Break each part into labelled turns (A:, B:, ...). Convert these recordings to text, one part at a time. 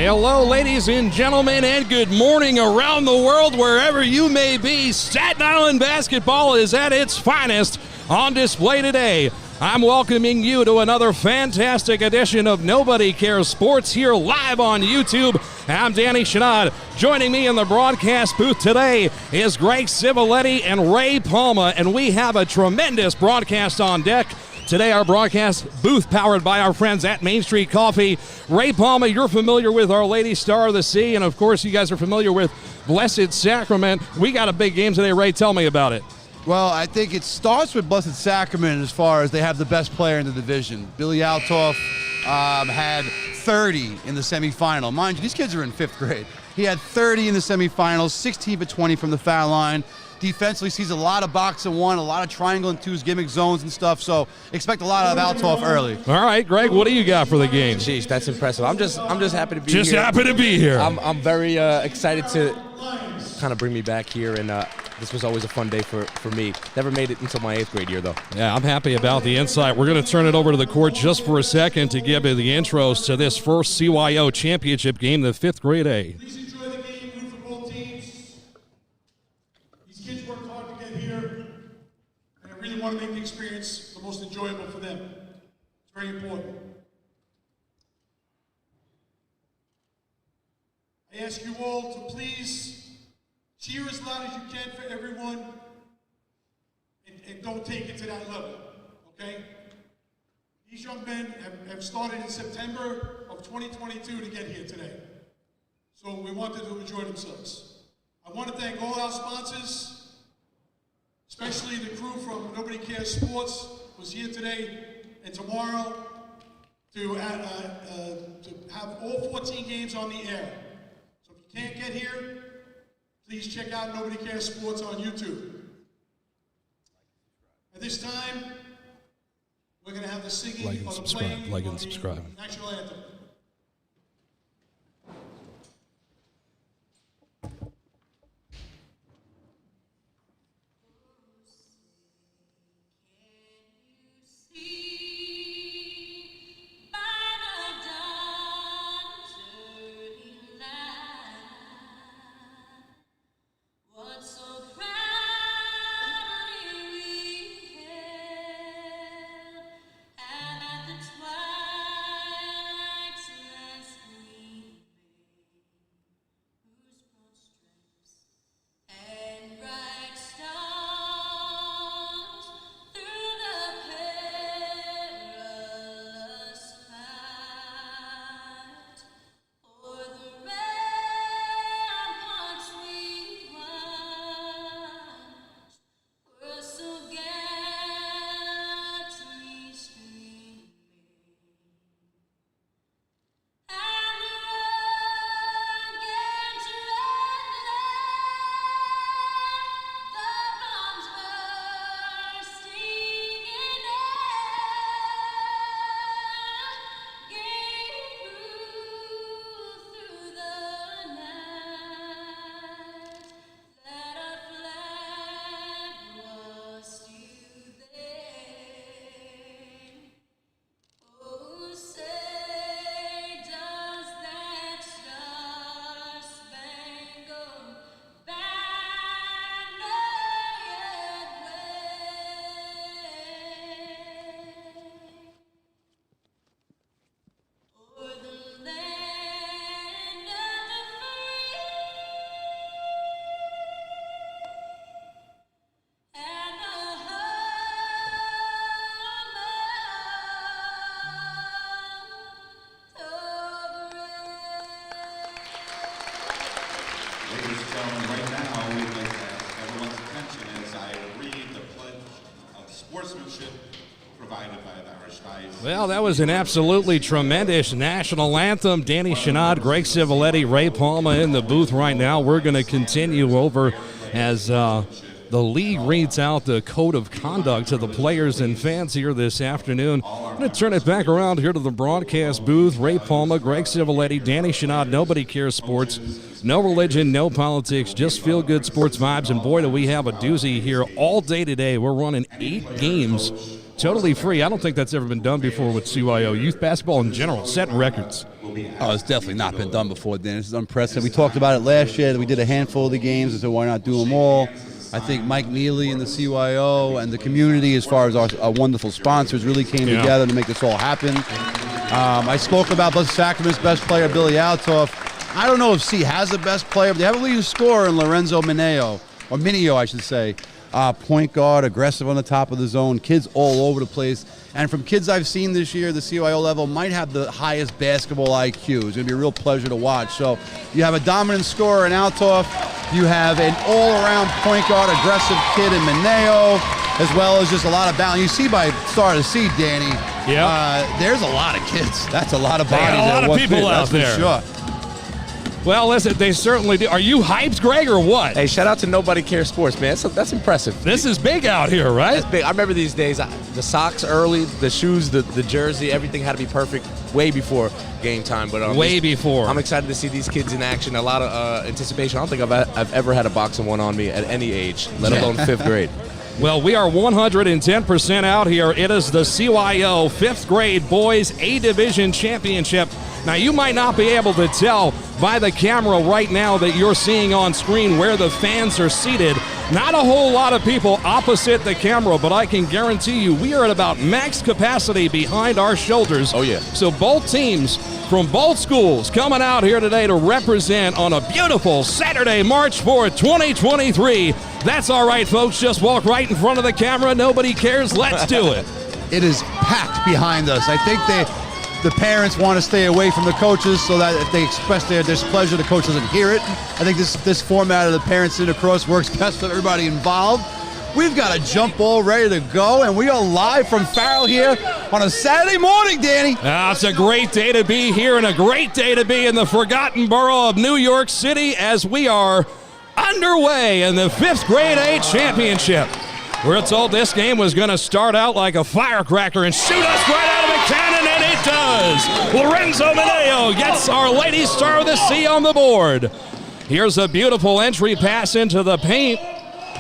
A: Hello, ladies and gentlemen, and good morning around the world, wherever you may be. Staten Island basketball is at its finest on display today. I'm welcoming you to another fantastic edition of Nobody Cares Sports here live on YouTube. I'm Danny Chanod. Joining me in the broadcast booth today is Greg Civiletti and Ray Palma, and we have a tremendous broadcast on deck. Today, our broadcast booth powered by our friends at Main Street Coffee. Ray Palma, you're familiar with Our Lady Star of the Sea, and of course, you guys are familiar with Blessed Sacrament. We got a big game today. Ray, tell me about it.
B: Well, I think it starts with Blessed Sacrament as far as they have the best player in the division. Billy Altoff had 30 in the semifinal. Mind you, these kids are in 5th grade. He had 30 in the semifinals, 16 for 20 from the foul line. Defensively, sees a lot of box and one, a lot of triangle and twos, gimmick zones and stuff. So expect a lot out of Altoff early.
A: All right, Greg, what do you got for the game?
C: Jeez, that's impressive. I'm just happy to be here.
A: Just happy to be here.
C: I'm very excited to kind of bring me back here, and this was always a fun day for me. Never made it until my 8th grade year, though.
A: Yeah, I'm happy about the insight. We're going to turn it over to the court just for a second to give you the intros to this first CYO Championship game, the 5th grade A.
D: Please enjoy the game, root for both teams. These kids worked hard to get here, and I really want to make the experience the most enjoyable for them. It's very important. I ask you all to please cheer as loud as you can for everyone, and don't take it to that level, okay? These young men have started in September of 2022 to get here today. So we want them to enjoy themselves. I want to thank all our sponsors, especially the crew from Nobody Cares Sports, who's here today and tomorrow to have all 14 games on the air. So if you can't get here, please check out Nobody Cares Sports on YouTube. At this time, we're going to have the singing
A: Like and
D: or the
A: subscribe,
D: playing
A: like and
D: of the
A: subscribe.
D: national anthem.
E: Ladies and gentlemen, right now we'd like to have everyone's attention as I read the Pledge of Sportsmanship provided by the Archdiocese.
A: Well, that was an absolutely tremendous national anthem. Danny Chanod, Greg Civiletti, Ray Palma in the booth right now. We're going to continue over as the league reads out the code of conduct to the players and fans here this afternoon. I'm going to turn it back around here to the broadcast booth. Ray Palma, Greg Civiletti, Danny Chanod, Nobody Cares Sports. No religion, no politics, just feel-good sports vibes. And boy, do we have a doozy here all day today. We're running 8 games totally free. I don't think that's ever been done before with CYO. Youth basketball in general, setting records.
B: Oh, it's definitely not been done before, Dan. This is unprecedented. We talked about it last year. We did a handful of the games, and so why not do them all? I think Mike Neely and the CYO and the community, as far as our wonderful sponsors, really came together to make this all happen. I spoke about Blessed Sacrament's best player, Billy Altoff. I don't know if C has the best player, but they have a leading scorer in Lorenzo Mineo, or Mineo, I should say. Point guard, aggressive on the top of the zone, kids all over the place. And from kids I've seen this year, the CYO level might have the highest basketball IQ. It's going to be a real pleasure to watch. So you have a dominant scorer in Altoff. You have an all-around point guard, aggressive kid in Mineo, as well as just a lot of balance. You see by start to see, Danny, there's a lot of kids. That's a lot of bodies.
A: A lot of people out there.
B: Sure.
A: Well, listen, they certainly do. Are you hyped, Greg, or what?
C: Hey, shout out to Nobody Cares Sports, man. That's impressive.
A: This is big out here, right?
C: That's big. I remember these days, the socks early, the shoes, the jersey, everything had to be perfect way before game time. But
A: way before.
C: I'm excited to see these kids in action. A lot of anticipation. I don't think I've ever had a boxing one on me at any age, let alone 5th grade.
A: Well, we are 110% out here. It is the CYO 5th grade boys A-Division Championship. Now, you might not be able to tell by the camera right now that you're seeing on screen where the fans are seated. Not a whole lot of people opposite the camera, but I can guarantee you we are at about max capacity behind our shoulders.
C: Oh, yeah.
A: So both teams from both schools coming out here today to represent on a beautiful Saturday, March 4th, 2023. That's all right, folks. Just walk right in front of the camera. Nobody cares. Let's do it.
B: It is packed behind us. I think the parents want to stay away from the coaches so that if they express their displeasure, the coach doesn't hear it. I think this format of the parents sitting across works best for everybody involved. We've got a jump ball ready to go, and we are live from Farrell here on a Saturday morning, Danny.
A: It's a great day to be here and a great day to be in the forgotten borough of New York City as we are underway in the 5th grade A championship. We're told this game was going to start out like a firecracker and shoot us right out of a cannon, and it does. Lorenzo Mineo gets Our Lady Star of the Sea on the board. Here's a beautiful entry pass into the paint.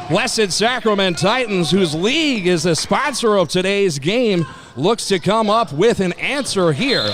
A: Blessed Sacrament Titans, whose league is the sponsor of today's game, looks to come up with an answer here.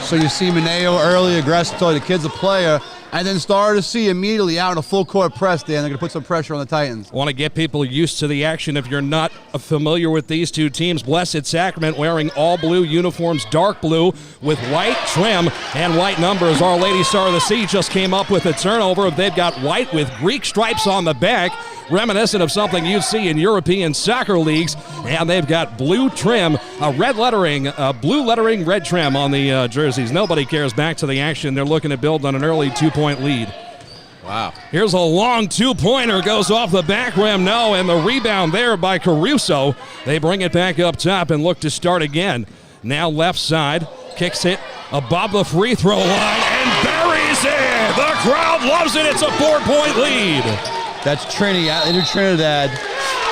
B: So you see Mineo early, aggressive, told the kid's a player, and then started to see immediately out in a full court press there, and they're going to put some pressure on the Titans.
A: Want to get people used to the action. If you're not familiar with these two teams, Blessed Sacrament wearing all blue uniforms, dark blue with white trim and white numbers. Our Lady Star of the Sea just came up with a turnover. They've got white with Greek stripes on the back, reminiscent of something you'd see in European soccer leagues. And they've got blue trim, blue lettering, red trim on the jerseys. Nobody cares. Back to the action. They're looking to build on an early 2-point lead.
C: Wow.
A: Here's a long two-pointer, goes off the back rim, no, and the rebound there by Caruso. They bring it back up top and look to start again. Now left side, kicks it above the free throw line and buries it. The crowd loves it. It's a 4-point lead.
B: That's Trinidad.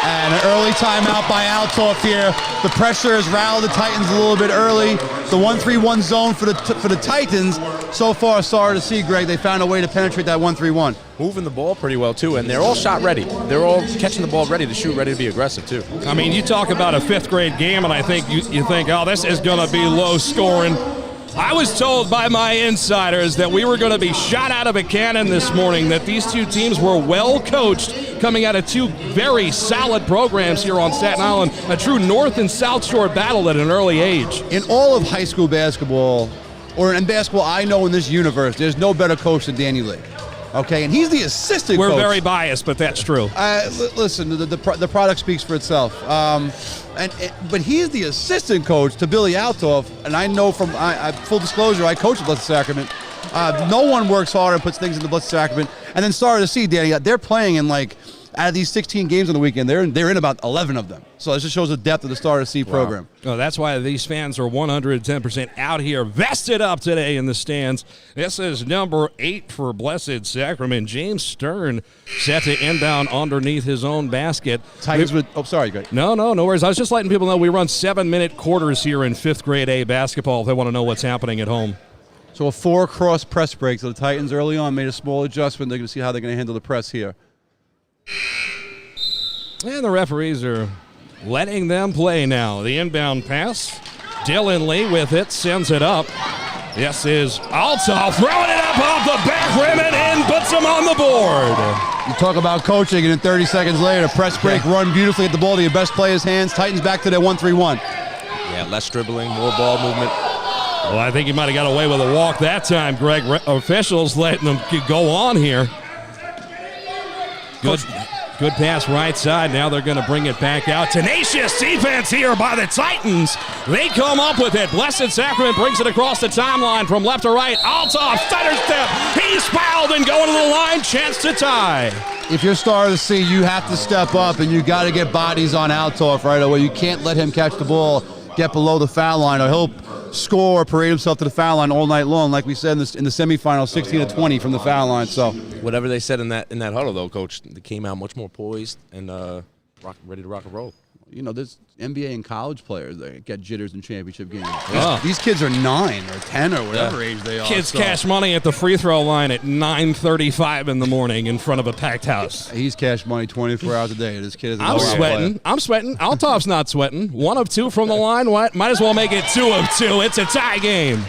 B: And an early timeout by Altoff here. The pressure has rallied the Titans a little bit early. The 1-3-1 zone for the Titans. So far, sorry to see, Greg, they found a way to penetrate that 1-3-1.
C: Moving the ball pretty well, too, and they're all shot ready. They're all catching the ball ready to shoot, ready to be aggressive, too.
A: I mean, you talk about a 5th grade game, and I think you think, oh, this is going to be low scoring. I was told by my insiders that we were going to be shot out of a cannon this morning, that these two teams were well coached, coming out of two very solid programs here on Staten Island, a true North and South Shore battle at an early age.
B: In all of high school basketball, or in basketball I know in this universe, there's no better coach than Danny Lee. Okay, and he's the assistant coach.
A: We're very biased, but that's true.
B: Listen, the product speaks for itself. But he's the assistant coach to Billy Altoff, and I know from full disclosure, I coach at Blessed Sacrament. No one works hard and puts things in the Blessed Sacrament. And then started to see, Danny, they're playing in out of these 16 games on the weekend, they're in about 11 of them. So this just shows the depth of the Star to See program.
A: Oh, that's why these fans are 110% out here, vested up today in the stands. This is number 8 for Blessed Sacrament. James Stern set to inbound underneath his own basket.
B: Titans sorry, Greg.
A: No worries. I was just letting people know we run 7-minute quarters here in 5th grade A basketball if they want to know what's happening at home.
B: So a 4 cross press break. So the Titans early on made a small adjustment. They're going to see how they're going to handle the press here.
A: And the referees are letting them play now. The inbound pass. Dylan Lee with it, sends it up. This is Althoff throwing it up off the back rim and in, puts him on the board.
B: You talk about coaching, and then 30 seconds later, press break, run beautifully at the ball to your best player's hands. Titans back to their 1-3-1.
C: Yeah, less dribbling, more ball movement.
A: Well, I think he might have got away with a walk that time, Greg. Officials letting them go on here. Good pass right side. Now they're going to bring it back out. Tenacious defense here by the Titans. They come up with it. Blessed Sacrament brings it across the timeline from left to right. Althoff, stutter step. He's fouled and going to the line. Chance to tie.
B: If you're star of the sea, you have to step up, and you got to get bodies on Althoff right away. You can't let him catch the ball, get below the foul line, or he'll score or parade himself to the foul line all night long. Like we said in the semifinal, 16-20 from the foul line. So
C: whatever they said in that huddle, though, Coach, they came out much more poised and ready to rock and roll.
B: You know, there's NBA and college players that get jitters in championship games. These kids are 9 or 10 or whatever age they are.
A: Kids cash money at the free throw line at 9:35 in the morning in front of a packed house.
B: He's cash money 24 hours a day. This kid is
A: I'm sweating. I'm sweating. Althoff's not sweating. 1 of 2 from the line. What? Might as well make it 2 of 2. It's a tie game.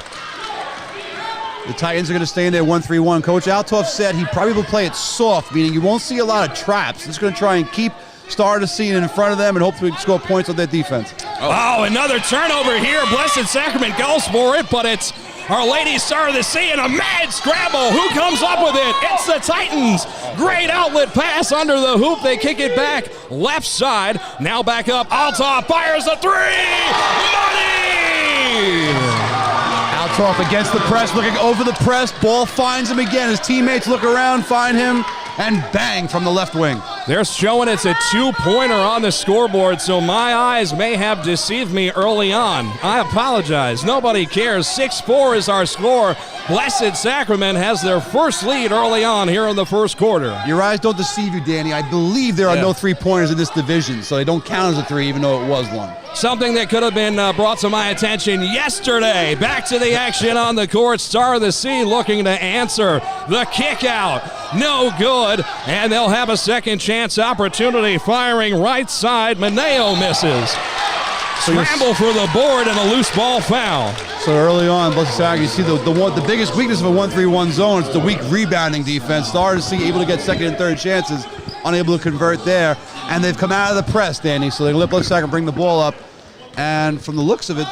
B: The Titans are going to stay in there 1-3-1. Coach Althoff said he probably will play it soft, meaning you won't see a lot of traps. He's going to try and keep star of the scene in front of them and hopefully score points on their defense.
A: Oh, another turnover here. Blessed Sacrament goes for it, but it's Our Lady Star of the Sea in a mad scramble. Who comes up with it? It's the Titans. Great outlet pass under the hoop. They kick it back left side. Now back up. Althoff fires a three. Money!
B: Althoff against the press, looking over the press. Ball finds him again. His teammates look around, find him, and bang from the left wing.
A: They're showing it's a 2-pointer on the scoreboard, so my eyes may have deceived me early on. I apologize. Nobody cares. 6-4 is our score. Blessed Sacrament has their first lead early on here in the first quarter.
B: Your eyes don't deceive you, Danny. I believe there are no 3-pointers in this division, so they don't count as a 3 even though it was one.
A: Something that could have been brought to my attention yesterday. Back to the action on the court. Star of the Sea looking to answer. The kick out. No good. And they'll have a second chance opportunity. Firing right side. Mineo misses. Scramble for the board and a loose ball foul.
B: So early on, Blessed Sacrament, you see the biggest weakness of a 1-3-1 zone is the weak rebounding defense. Star of the Sea able to get second and third chances, unable to convert there. And they've come out of the press, Danny, so they're going to let Blessed Sacrament bring the ball up. And from the looks of it,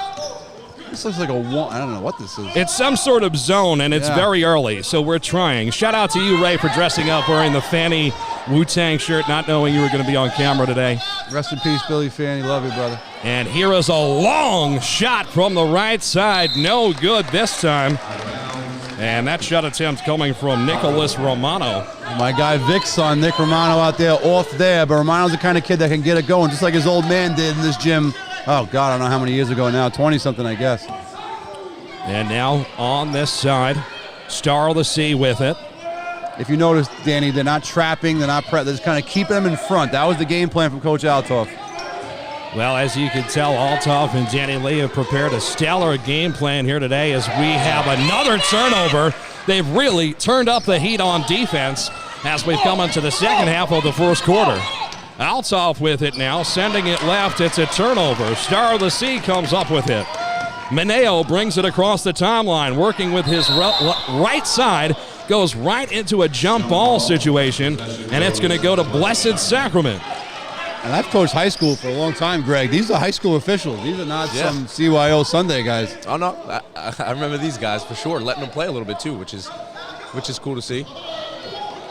B: this looks like a one. I don't know what this is.
A: It's some sort of zone, and it's very early, so we're trying. Shout out to you, Ray, for dressing up wearing the Fanny Wu-Tang shirt, not knowing you were going to be on camera today.
B: Rest in peace, Billy Fanny. Love you, brother.
A: And here is a long shot from the right side. No good this time. And that shot attempt coming from Nicholas Romano.
B: My guy Vic's son, Nick Romano, out there off there. But Romano's the kind of kid that can get it going, just like his old man did in this gym. Oh, God, I don't know how many years ago now. 20-something, I guess.
A: And now on this side, Star of the Sea with it.
B: If you notice, Danny, they're not trapping. They're not they're just kind of keeping them in front. That was the game plan from Coach Althoff.
A: Well, as you can tell, Althoff and Danny Lee have prepared a stellar game plan here today as we have another turnover. They've really turned up the heat on defense as we've come into the second half of the first quarter. Althoff with it now, sending it left. It's a turnover. Star of the Sea comes up with it. Mineo brings it across the timeline, working with his right side, goes right into a jump ball situation, and it's going to go to Blessed Sacrament.
B: And I've coached high school for a long time, Greg. These are high school officials. These are not some CYO Sunday guys.
C: Oh, no. I remember these guys for sure, letting them play a little bit too, which is cool to see.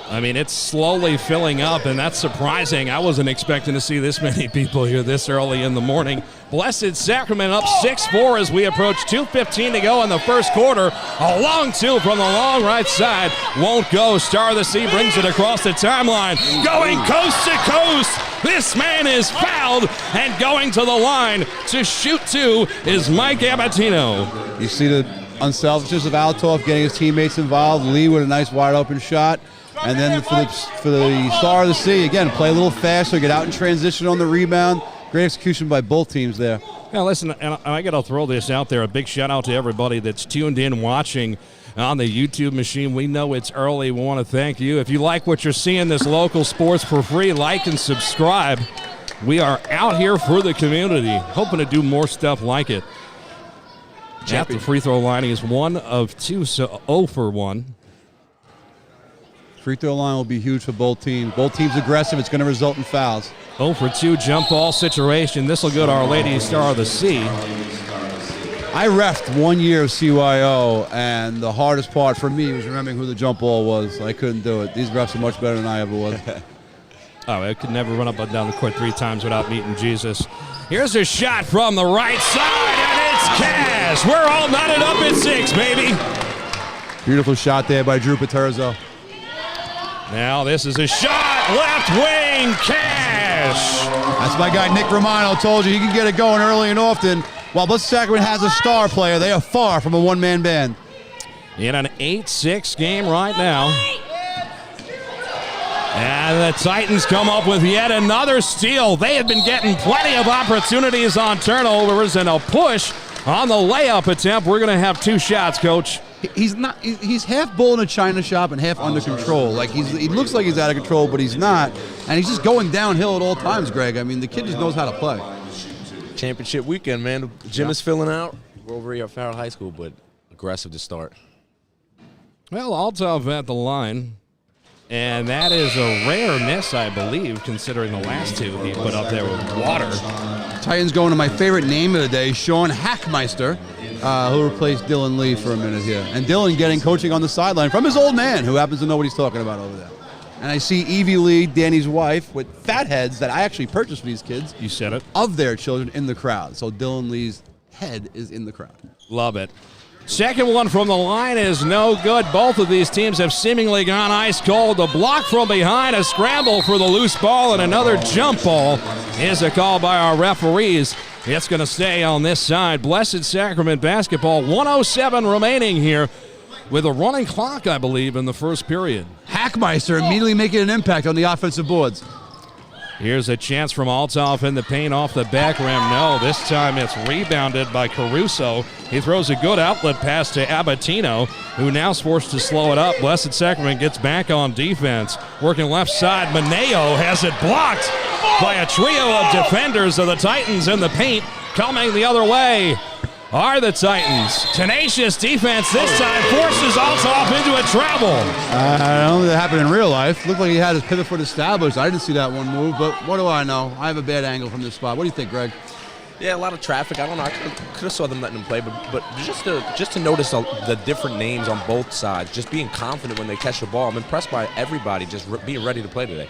A: I mean, it's slowly filling up, and that's surprising. I wasn't expecting to see this many people here this early in the morning. Blessed Sacrament up 6-4 as we approach 2:15 to go in the first quarter. A long two from the long right side. Won't go. Star of the Sea brings it across the timeline. Going coast to coast. This man is fouled, and going to the line to shoot two is Mike Abatino.
B: You see the unselfishness of Althoff getting his teammates involved. Lee with a nice wide open shot. And then for the Star of the Sea, again, play a little faster, get out in transition on the rebound. Great execution by both teams there.
A: Now, listen, and I got to throw this out there. A big shout-out to everybody that's tuned in watching on the YouTube machine. We know it's early. We want to thank you. If you like what you're seeing, this local sports for free, like and subscribe. We are out here for the community, hoping to do more stuff like it. At the free throw line, he is 1 of 2, so 0 for 1.
B: Free throw line will be huge for both teams. Both teams aggressive. It's going to result in fouls.
A: 0 for 2 jump ball situation. This will go to Our Lady Star of the Sea.
B: I reffed 1 year of CYO, and the hardest part for me was remembering who the jump ball was. I couldn't do it. These refs are much better than I ever was.
A: Oh, I could never run up and down the court 3 times without meeting Jesus. Here's a shot from the right side, and it's cash. We're all knotted up at 6, baby.
B: Beautiful shot there by Drew Paterzo.
A: Now this is a shot, left wing, cash.
B: That's my guy Nick Romano. Told you he can get it going early and often. While Blessed Sacrament has a star player, they are far from a one-man band.
A: In an 8-6 game right now. And the Titans come up with yet another steal. They have been getting plenty of opportunities on turnovers and a push on the layup attempt. We're going to have 2 shots, Coach.
B: He's half bull in a china shop and half under control. Like he looks like he's out of control, but he's not. And he's just going downhill at all times, Greg. I mean, the kid just knows how to play.
C: Championship weekend, man. The gym is filling out. We're over here at Farrell High School, but aggressive to start.
A: Well, Althoff at the line. And that is a rare miss, I believe, considering the last 2 he put up there with water.
B: Titans going to my favorite name of the day, Sean Hackmeister, who replaced Dylan Lee for a minute here. And Dylan getting coaching on the sideline from his old man, who happens to know what he's talking about over there. And I see Evie Lee, Danny's wife, with fat heads that I actually purchased for these kids.
A: You said it.
B: Of their children in the crowd. So Dylan Lee's head is in the crowd.
A: Love it. Second one from the line is no good. Both of these teams have seemingly gone ice cold. The block from behind, a scramble for the loose ball, and another jump ball is a call by our referees. It's going to stay on this side. Blessed Sacrament basketball, 1:07 remaining here with a running clock, I believe, in the first period.
B: Hackmeister immediately making an impact on the offensive boards.
A: Here's a chance from Althoff in the paint off the back rim. No, this time it's rebounded by Caruso. He throws a good outlet pass to Abatino, who now is forced to slow it up. Blessed Sacrament gets back on defense. Working left side, Maneo has it blocked by a trio of defenders of the Titans in the paint. Coming the other way are the Titans. Tenacious defense this time forces Althoff into a travel.
B: I don't think that happened in real life. Looked like he had his pivot foot established. I didn't see that one move, but what do I know? I have a bad angle from this spot. What do you think, Greg?
C: Yeah, a lot of traffic. I don't know. I could have saw them letting him play, but just to notice the different names on both sides, just being confident when they catch the ball. I'm impressed by everybody just being ready to play today.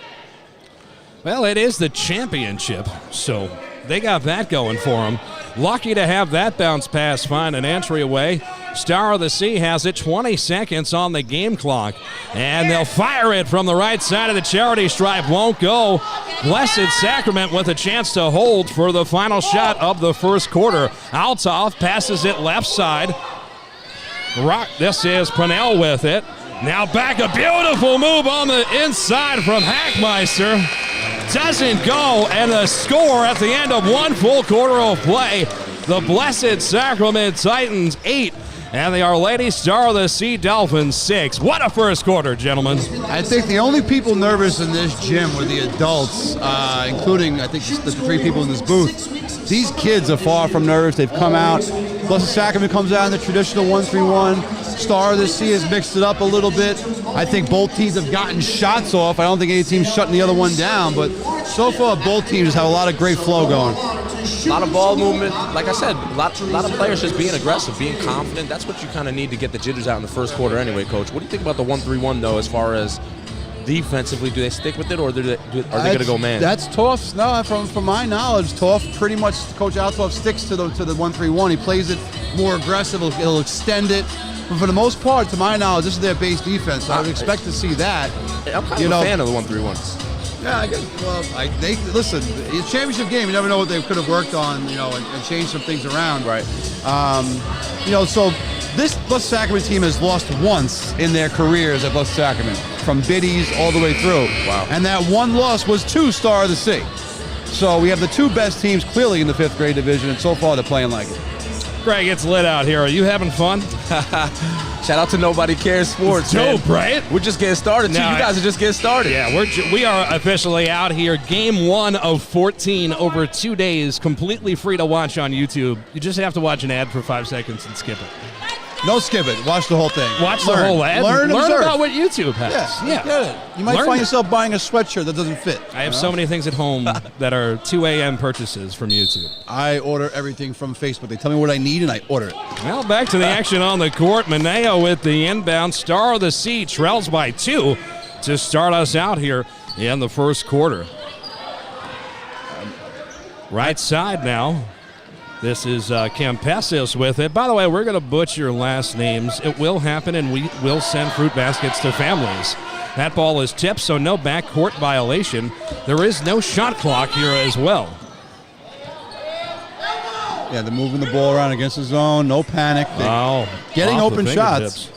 A: Well, it is the championship, so they got that going for them. Lucky to have that bounce pass find an entryway. Star of the Sea has it, 20 seconds on the game clock. And they'll fire it from the right side of the charity stripe. Won't go. Blessed Sacrament with a chance to hold for the final shot of the first quarter. Althoff passes it left side. This is Purnell with it. Now back, a beautiful move on the inside from Hackmeister. Doesn't go, and the score at the end of 1 full quarter of play, the Blessed Sacrament Titans 8 and the Our Lady Star of the Sea Dolphins 6. What a first quarter, gentlemen.
B: I think the only people nervous in this gym were the adults, including, I think, the 3 people in this booth. These kids are far from nervous. They've come out. Blessed Sacrament comes out in the traditional 1-3-1. Star of the Sea has mixed it up a little bit. I think both teams have gotten shots off. I don't think any team's shutting the other one down, but so far both teams have a lot of great flow going.
C: A lot of ball movement. Like I said, a lot of players just being aggressive, being confident. That's what you kind of need to get the jitters out in the first quarter anyway, Coach. What do you think about the 1-3-1, though, as far as defensively? Do they stick with it, or are they going to go man?
B: That's Toff. No, from my knowledge, Toff pretty much, Coach Althoff sticks to the 1-3-1. He plays it more aggressive. He'll extend it. But for the most part, to my knowledge, this is their base defense. So I would expect to see that.
C: I'm kind of a fan of the 1-3-1.
B: Yeah, I guess. Well, listen. It's a championship game. You never know what they could have worked on, and changed some things around.
C: Right.
B: So this Blessed Sacrament team has lost once in their careers at Blessed Sacrament, from biddies all the way through.
C: Wow.
B: And that one loss was to Star of the Sea. So we have the 2 best teams clearly in the 5th grade division, and so far they're playing like it.
A: Greg, it's lit out here. Are you having fun?
C: Shout out to Nobody Cares Sports.
A: Dope, right?
C: We're just getting started, too.
A: No,
C: You guys are just getting started.
A: Yeah, we are officially out here. Game 1 of 14 over 2 days, completely free to watch on YouTube. You just have to watch an ad for 5 seconds and skip it.
B: No, skip it. Watch the whole thing.
A: Watch the whole ad.
B: Learn
A: about what YouTube has.
B: Yeah. Get it. You might find yourself buying a sweatshirt that doesn't fit.
A: I have so many things at home that are 2 a.m. purchases from YouTube.
B: I order everything from Facebook. They tell me what I need, and I order it.
A: Well, back to the action on the court. Mineo with the inbound. Star of the Sea trails by 2 to start us out here in the first quarter. Right side now. This is Campesis with it. By the way, we're going to butcher last names. It will happen, and we will send fruit baskets to families. That ball is tipped, so no backcourt violation. There is no shot clock here as well.
B: Yeah, they're moving the ball around against the zone. No panic. Getting open shots.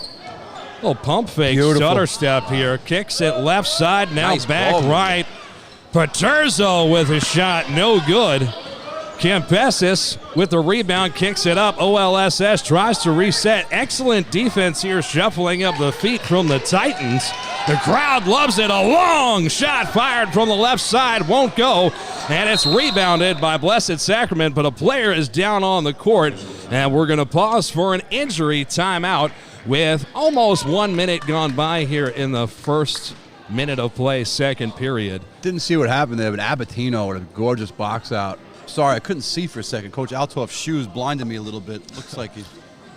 A: Little pump fake.
B: Beautiful.
A: Stutter step here. Kicks it left side. Now
C: Nice
A: back
C: ball.
A: right. Paterzo with a shot. No good. Campesis with the rebound, kicks it up. OLSS tries to reset. Excellent defense here, shuffling up the feet from the Titans. The crowd loves it. A long shot fired from the left side. Won't go. And it's rebounded by Blessed Sacrament, but a player is down on the court. And we're going to pause for an injury timeout with almost 1 minute gone by here in the first minute of play, second period.
B: Didn't see what happened there, but Abatino with a gorgeous box out. Sorry, I couldn't see for a second. Coach Altoff's shoes blinded me a little bit. Looks like he's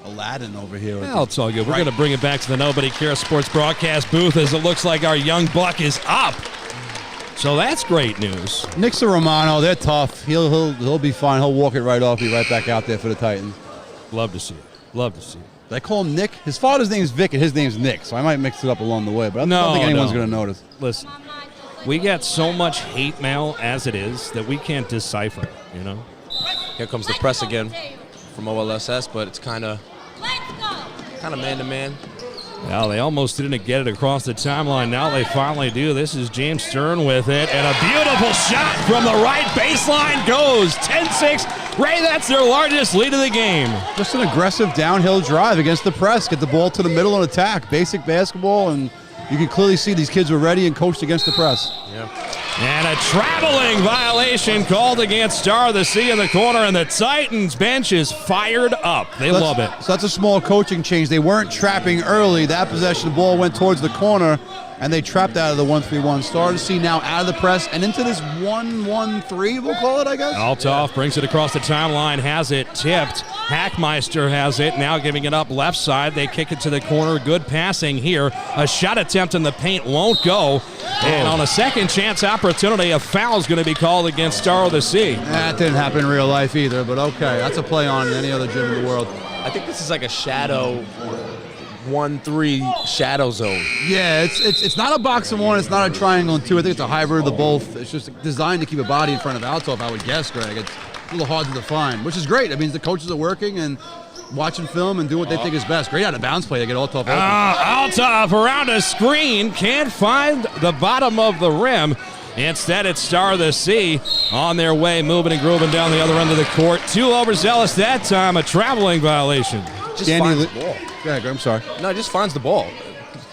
B: Aladdin over here.
A: Well, it's all good. We're going to bring it back to the Nobody Cares Sports broadcast booth as it looks like our young buck is up. So that's great news.
B: Nick Romano, they're tough. He'll be fine. He'll walk it right off. Be right back out there for the Titans.
A: Love to see it. Love to see it.
B: They call him Nick. His father's name's Vic, and his name's Nick. So I might mix it up along the way, but I don't think anyone's going to notice.
A: Listen, we get so much hate mail as it is that we can't decipher, you know?
C: Here comes the press again from OLSS, but it's kind of man-to-man.
A: Well, they almost didn't get it across the timeline. Now they finally do. This is James Stern with it, and a beautiful shot from the right baseline goes. 10-6. Ray, that's their largest lead of the game.
B: Just an aggressive downhill drive against the press. Get the ball to the middle and attack. Basic basketball, and you can clearly see these kids were ready and coached against the press.
C: Yeah.
A: And a traveling violation called against Star of the Sea in the corner, and the Titans bench is fired up. They love it.
B: So that's a small coaching change. They weren't trapping early. That possession, the ball went towards the corner, and they trapped out of the 1-3-1. Star of the Sea now out of the press and into this 1-1-3, we'll call it, I guess.
A: Altoff brings it across the timeline, has it tipped. Hackmeister has it, now giving it up left side. They kick it to the corner. Good passing here. A shot attempt in the paint won't go. And on a second chance opportunity, a foul is going to be called against Star of the Sea.
B: That didn't happen in real life either, but okay. That's a play on any other gym in the world.
C: I think this is like a shadow 1-3 shadow zone.
B: Yeah, it's not a box and one. It's not a triangle and two. I think it's a hybrid of the both. It's just designed to keep a body in front of Altoff, I would guess, Greg. It's a little hard to define, which is great. That means the coaches are working and watching film and doing what they think is best. Great out of bounds play to get Altoff open.
A: Altoff around a screen, can't find the bottom of the rim. Instead, it's Star of the Sea on their way, moving and grooving down the other end of the court. Too overzealous that time, a traveling violation.
C: Just finds the ball.
B: Go ahead, Greg, I'm sorry.
C: No, just finds the ball.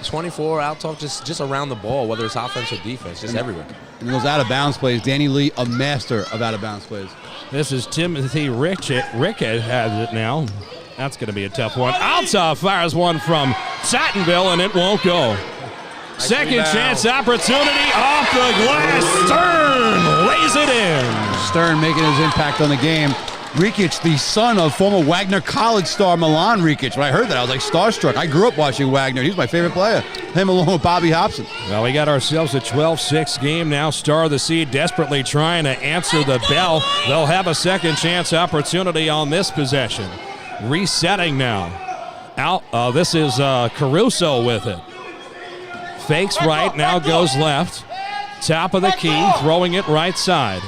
C: 24 Altoff, just around the ball, whether it's offense or defense, just everywhere.
B: And those out-of-bounds plays, Danny Lee, a master of out-of-bounds plays.
A: This is Timothy Rickett has it now. That's going to be a tough one. Altoff fires one from Tottenville, and it won't go. Second chance opportunity off the glass. Stern lays it in.
B: Stern making his impact on the game. Rikic, the son of former Wagner College star Milan Rikic. When I heard that, I was like starstruck. I grew up watching Wagner. He was my favorite player. Him along with Bobby Hobson.
A: Well, we got ourselves a 12-6 game now. Star of the Sea desperately trying to answer the bell. They'll have a second chance opportunity on this possession. Resetting now. This is Caruso with it. Fakes right, now goes left. Top of the key, throwing it right side.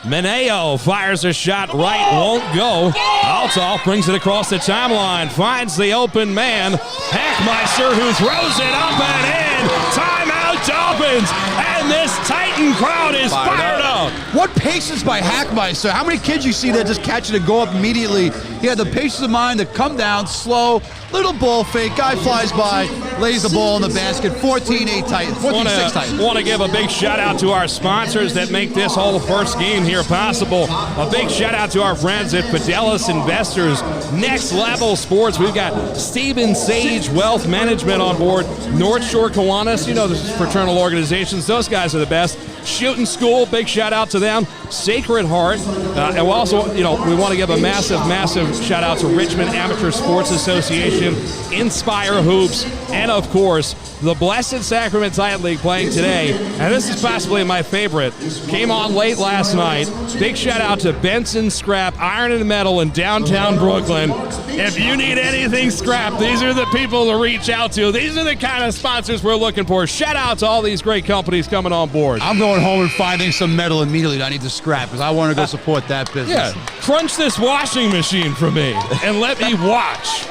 A: Mineo fires a shot right, won't go. Altoff brings it across the timeline, finds the open man. Hackmeister, who throws it up and in. Timeout Dolphins, and this Titan crowd is fired up. out.
B: What patience by Hackmeister. How many kids you see that just catch it and go up immediately? He had the patience of mind to come down slow, little ball fake, guy flies by, lays the ball in the basket, 14-8 Titans, 14-6 Titans.
A: Want to give a big shout out to our sponsors that make this whole first game here possible. A big shout out to our friends at Fidelis Investors, Next Level Sports. We've got Stephen Sage Wealth Management on board, North Shore Kiwanis, you know the fraternal organizations, those guys are the best. Shooting School, big shout out to them. Sacred Heart, and we also, we want to give a massive shout out to Richmond Amateur Sports Association, Inspire Hoops, and of course, the Blessed Sacrament Titan League playing today. And this is possibly my favorite. Came on late last night. Big shout out to Benson Scrap, Iron and Metal in downtown Brooklyn. If you need anything scrap, these are the people to reach out to. These are the kind of sponsors we're looking for. Shout out to all these great companies coming on board.
B: I'm going home and finding some metal immediately that I need to scrap because I want to go support that business.
A: Yeah, crunch this washing machine for me and let me watch.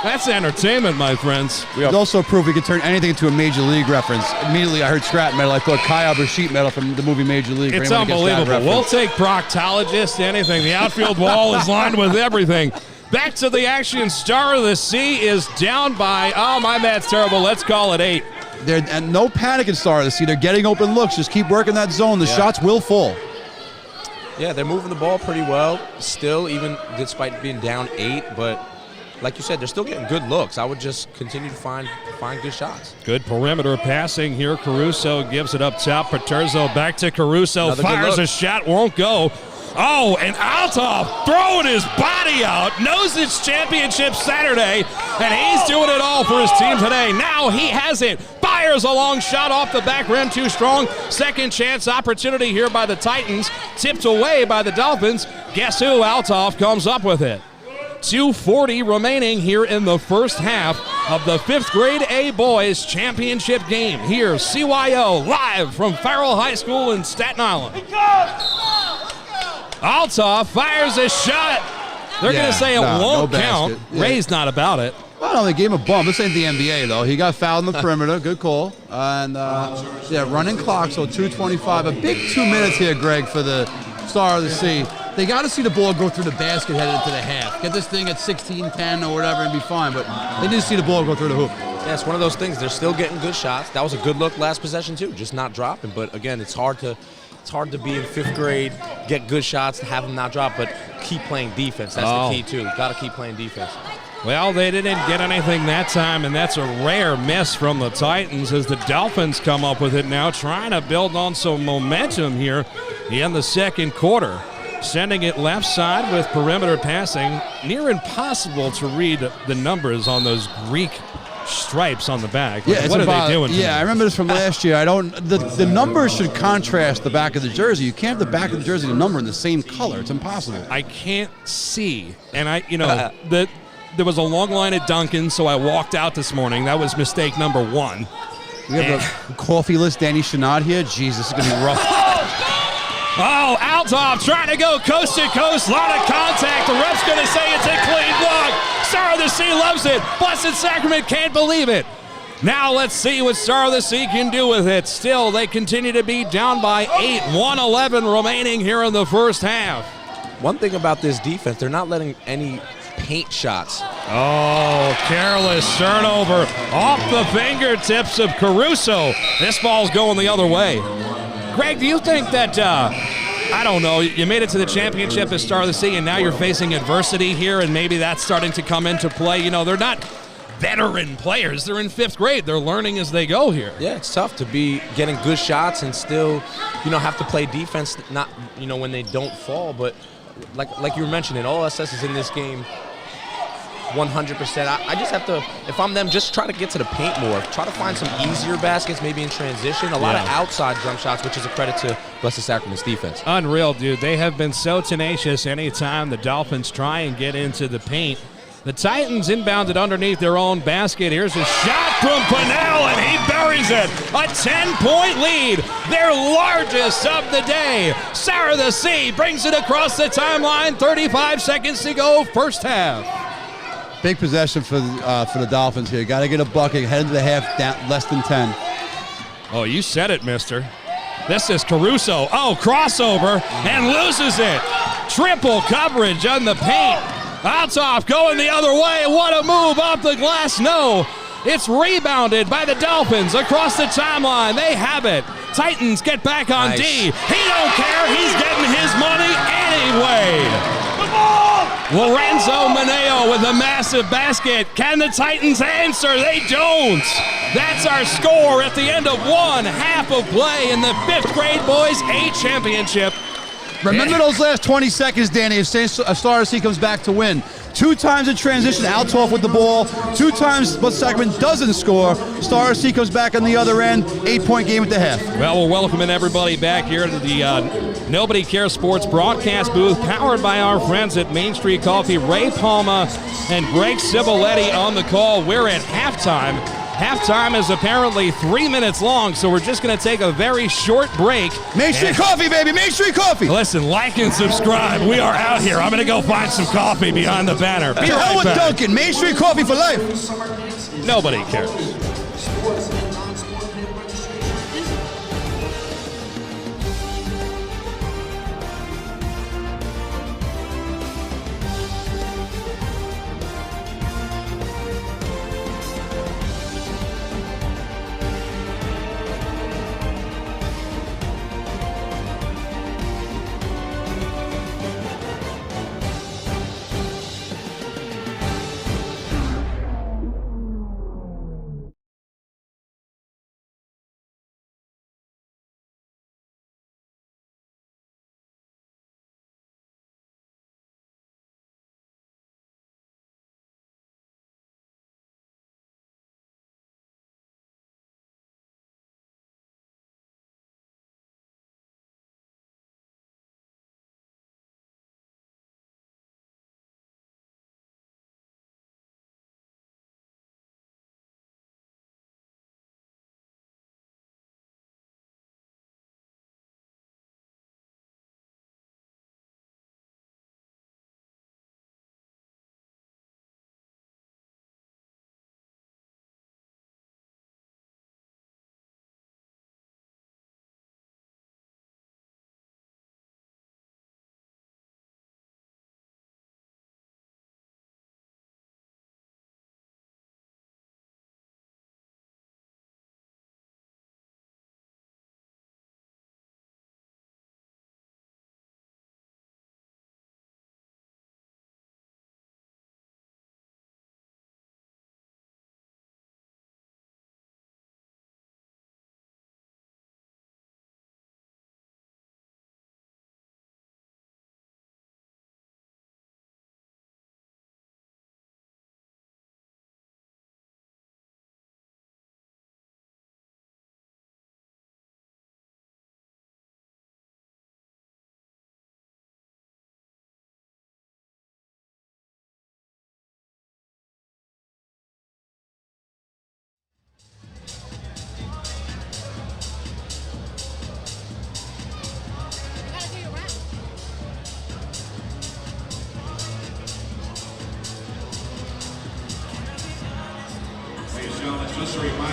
A: That's entertainment, my friends.
B: It's also proof we can turn anything into a Major League reference. Immediately I heard scrap metal. I thought Kai Albert sheet metal from the movie Major League.
A: It's unbelievable. We'll take proctologist, anything. The outfield wall is lined with everything. Back to the action. Star of the Sea is down by, oh, my math's terrible. Let's call it 8.
B: And no panic in Star of the Sea. They're getting open looks. Just keep working that zone. The shots will fall.
C: Yeah, they're moving the ball pretty well still, even despite being down 8. But like you said, they're still getting good looks. I would just continue to find good shots.
A: Good perimeter passing here. Caruso gives it up top. Paterzo back to Caruso.
C: Another
A: fires a shot, won't go. Oh, and Althoff throwing his body out. Knows it's championship Saturday, and he's doing it all for his team today. Now he has it. Fires a long shot off the back rim, too strong. Second chance opportunity here by the Titans. Tipped away by the Dolphins. Guess who? Althoff comes up with it. 2:40 remaining here in the first half of the 5th grade A boys championship game. Here, CYO live from Farrell High School in Staten Island. Althoff fires a shot. They're going to say it won't count. Yeah. Ray's not about it.
B: Well, no, they gave him a bump. This ain't the NBA, though. He got fouled in the perimeter. Good call. And, running clock, so 2:25. A big 2 minutes here, Greg, for the Star of the Sea. They got to see the ball go through the basket headed into the half. Get this thing at 16-10 or whatever and be fine, but they need to see the ball go through the hoop.
C: Yeah, it's one of those things. They're still getting good shots. That was a good look last possession, too, just not dropping. But, again, it's hard to be in 5th grade, get good shots, have them not drop, but keep playing defense. That's the key, too. Got to keep playing defense.
A: Well, they didn't get anything that time, and that's a rare miss from the Titans as the Dolphins come up with it now, trying to build on some momentum here in the second quarter. Sending it left side with perimeter passing. Near impossible to read the numbers on those Greek stripes on the back.
B: Yeah,
A: what are they doing?
B: Yeah, I remember this from last year. The numbers should contrast the back of the jersey. You can't have the back of the jersey and the number in the same color. It's impossible.
A: I can't see. And there was a long line at Dunkin', so I walked out this morning. That was mistake number 1.
B: We have a coffee-less Danny Chanod here. Jesus, this is going to be rough.
A: Oh, Althoff trying to go coast to coast. A lot of contact. The ref's going to say it's a clean block. Star of the Sea loves it. Blessed Sacrament can't believe it. Now let's see what Star of the Sea can do with it. Still, they continue to be down by 8. 1:11 remaining here in the first half.
C: One thing about this defense, they're not letting any paint shots.
A: Oh, careless turnover off the fingertips of Caruso. This ball's going the other way. Greg, do you think that, I don't know, you made it to the championship as Star of the Sea, and now you're facing adversity here, and maybe that's starting to come into play? You know, they're not veteran players. They're in 5th grade. They're learning as they go here.
C: Yeah, it's tough to be getting good shots and still, have to play defense, not, when they don't fall. But like you were mentioning, Olss is in this game 100%. I just have to, if I'm them, just try to get to the paint more. Try to find some easier baskets, maybe in transition. A lot of outside jump shots, which is a credit to Blessed Sacrament's defense.
A: Unreal, dude. They have been so tenacious anytime the Dolphins try and get into the paint. The Titans inbounded underneath their own basket. Here's a shot from Pennell, and he buries it. A 10-point lead, their largest of the day. Star of the Sea brings it across the timeline. 35 seconds to go, first half.
B: Big possession for the Dolphins here. Got to get a bucket. Head into the half, down less than 10.
A: Oh, you said it, mister. This is Caruso. Oh, crossover, and loses it. Triple coverage on the paint. Althoff going the other way. What a move off the glass. No. It's rebounded by the Dolphins across the timeline. They have it. Titans get back on
C: Nice.
A: D. He don't care. He's getting his money anyway. Lorenzo Maneo with a massive basket. Can the Titans answer? They don't. That's our score at the end of one half of play in the 5th grade boys A championship.
B: Remember those last 20 seconds, Danny, if Star C comes back to win. 2 times in transition, Althoff with the ball. 2 times, but Sacramento doesn't score. Star C comes back on the other end. 8-point game at the half.
A: Well, we're welcoming everybody back here to the Nobody Cares Sports broadcast booth, powered by our friends at Main Street Coffee. Ray Palma and Greg Civiletti on the call. We're at halftime. Halftime is apparently 3 minutes long, so we're just going to take a very short break.
B: Main Street Coffee, baby! Main Street Coffee!
A: Listen, like and subscribe. We are out here. I'm going to go find some coffee behind the banner. Be
B: To hell
A: right
B: with
A: back.
B: Duncan! Main Street Coffee for life!
A: Nobody cares.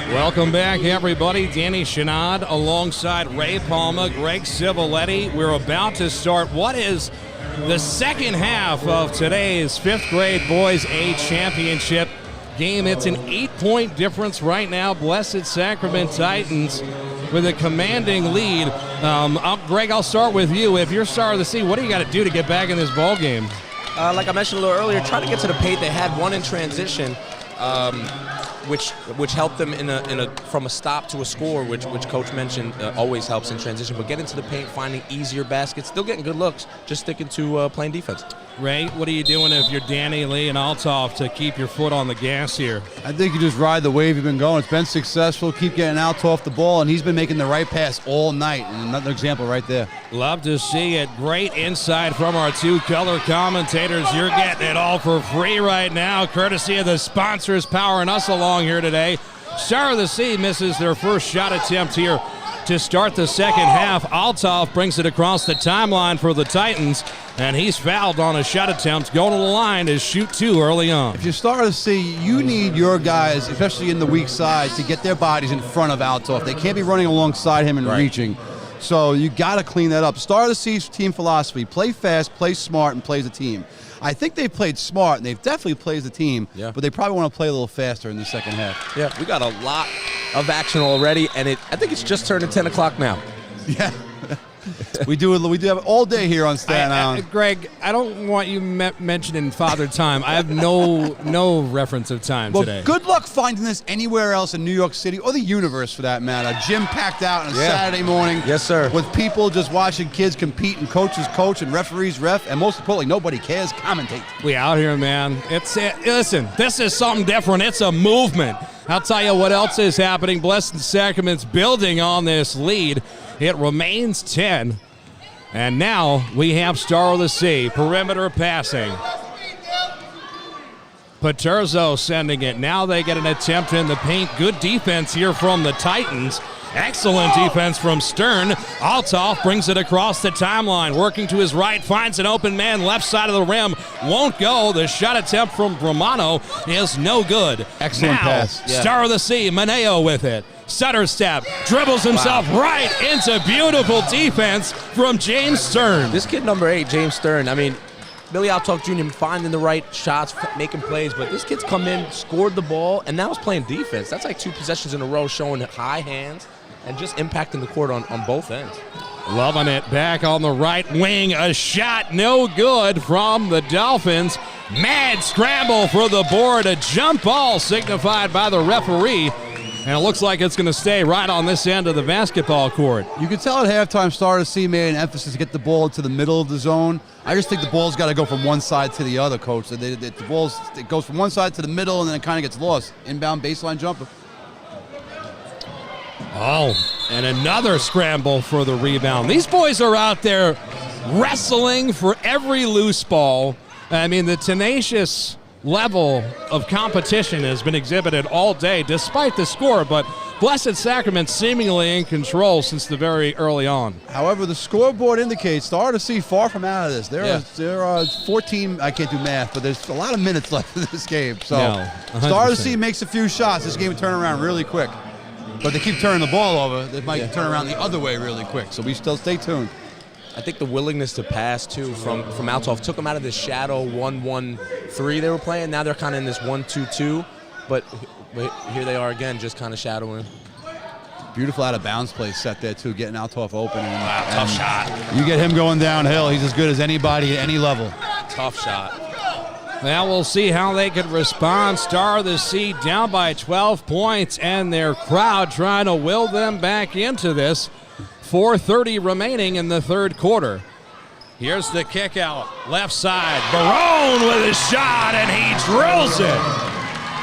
A: Welcome back, everybody. Danny Chanod alongside Ray Palma, Greg Civiletti. We're about to start what is the second half of today's 5th grade boys A championship game. It's an 8-point difference right now. Blessed Sacrament Titans with a commanding lead. Greg, I'll start with you. If you're Star of the Sea, what do you got to do to get back in this ball game?
C: Like I mentioned a little earlier, try to get to the paint. They had one in transition, which helped them from a stop to a score, which Coach mentioned always helps in transition. But get into the paint, finding easier baskets, still getting good looks, just sticking to playing defense.
A: Ray, what are you doing if you're Danny, Lee, and Althoff to keep your foot on the gas here?
B: I think you just ride the wave you've been going. It's been successful. Keep getting Althoff the ball, and he's been making the right pass all night. And another example right there.
A: Love to see it. Great insight from our two color commentators. You're getting it all for free right now, courtesy of the sponsors powering us along here today. Star of the Sea misses their first shot attempt here to start the second half. Althoff brings it across the timeline for the Titans, and he's fouled on a shot attempt. Going to the line to shoot two early on.
B: If you're Star to see, you need your guys, especially in the weak side, to get their bodies in front of Althoff. They can't be running alongside him and reaching. So you got to clean that up. Start of the season team philosophy: play fast, play smart, and play as a team. I think they played smart, and they've definitely played as a team.
C: Yeah.
B: But they probably want to play a little faster in the second half.
C: Yeah, we got a lot of action already, and I think it's just turned to 10 o'clock now.
B: Yeah. we do have all day here on Staten Island.
A: Greg, I don't want you mentioning Father Time. I have no reference of time today.
B: Good luck finding this anywhere else in New York City or the universe for that matter. Gym packed out on a Saturday morning.
C: Yes, sir.
B: With people just watching kids compete and coaches coach and referees ref, and most importantly, nobody cares, commentate.
A: We out here, man. Listen, this is something different. It's a movement. I'll tell you what else is happening. Blessed Sacrament's building on this lead. It remains 10. And now we have Star of the Sea. Perimeter passing. Paterzo sending it. Now they get an attempt in the paint. Good defense here from the Titans. Excellent defense from Stern. Althoff brings it across the timeline. Working to his right. Finds an open man left side of the rim. Won't go. The shot attempt from Romano is no good.
B: Excellent pass.
A: Yeah. Star of the Sea. Maneo with it. Stutter step, dribbles himself right into beautiful defense from James Stern.
C: This kid number 8, James Stern, I mean, Billy Altalk Jr. finding the right shots, making plays, but this kid's come in, scored the ball, and now is playing defense. That's like 2 possessions in a row showing high hands and just impacting the court on both ends.
A: Loving it. Back on the right wing. A shot no good from the Dolphins. Mad scramble for the board. A jump ball signified by the referee. And it looks like it's going to stay right on this end of the basketball court.
B: You can tell at halftime Star of the Sea made an emphasis to get the ball to the middle of the zone. I just think the ball's got to go from one side to the other, Coach. It goes from one side to the middle, and then it kind of gets lost. Inbound baseline jumper.
A: Oh, and another scramble for the rebound. These boys are out there wrestling for every loose ball. I mean, the tenacious level of competition has been exhibited all day despite the score, but Blessed Sacrament seemingly in control since the very early on.
B: However, the scoreboard indicates Star of the Sea far from out of this. There are 14, I can't do math, but there's a lot of minutes left in this game. So Star of the Sea makes a few shots. This game will turn around really quick. But they keep turning the ball over. They might turn around the other way really quick. So we still stay tuned.
C: I think the willingness to pass, too, from Althoff took them out of this shadow 1-1-3 they were playing. Now they're kind of in this 1-2-2. But here they are again, just kind of shadowing.
B: Beautiful out-of-bounds play set there, too, getting Althoff open.
C: Wow, tough shot.
B: You get him going downhill, he's as good as anybody at any level.
C: Tough shot.
A: Well, we'll see how they can respond. Star of the Sea down by 12 points, and their crowd trying to will them back into this. 4:30 remaining in the third quarter. Here's the kick out, left side. Barone with his shot, and he drills it.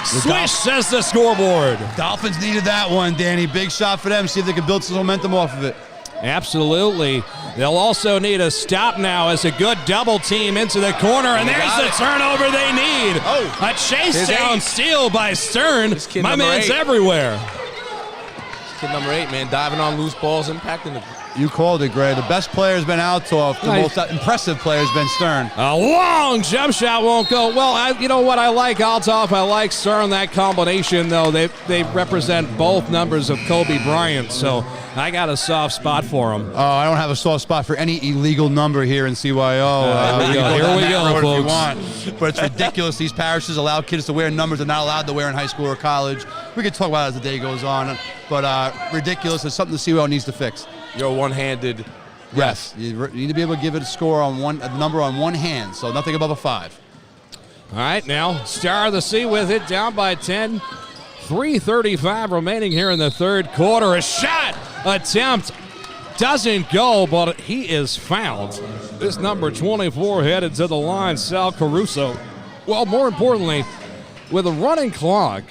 A: Swish, says the scoreboard.
B: Dolphins needed that one, Danny. Big shot for them. See if they can build some momentum off of it.
A: Absolutely. They'll also need a stop now as a good double team into the corner, and there's the turnover they need. A chase down steal by Stern. My man's everywhere.
C: Kid number 8, man, diving on loose balls, impacting the...
B: You called it, Greg. The best player has been Althoff. The most impressive player has been Stern.
A: A long jump shot won't go. Well, you know what? I like Althoff. I like Stern. That combination, though, they represent both numbers of Kobe Bryant, so I got a soft spot for him.
B: Oh, I don't have a soft spot for any illegal number here in CYO.
A: Here we go, folks.
B: But it's ridiculous. These parishes allow kids to wear numbers they're not allowed to wear in high school or college. We can talk about it as the day goes on, but ridiculous. It's something the CYO needs to fix.
C: You're a one-handed
B: ref. You need to be able to give it a number on one hand, so nothing above a 5.
A: All right, now Star of the Sea with it, down by 10. 3:35 remaining here in the third quarter. A shot attempt doesn't go, but he is fouled. This number 24 headed to the line, Sal Caruso. Well, more importantly, with a running clock,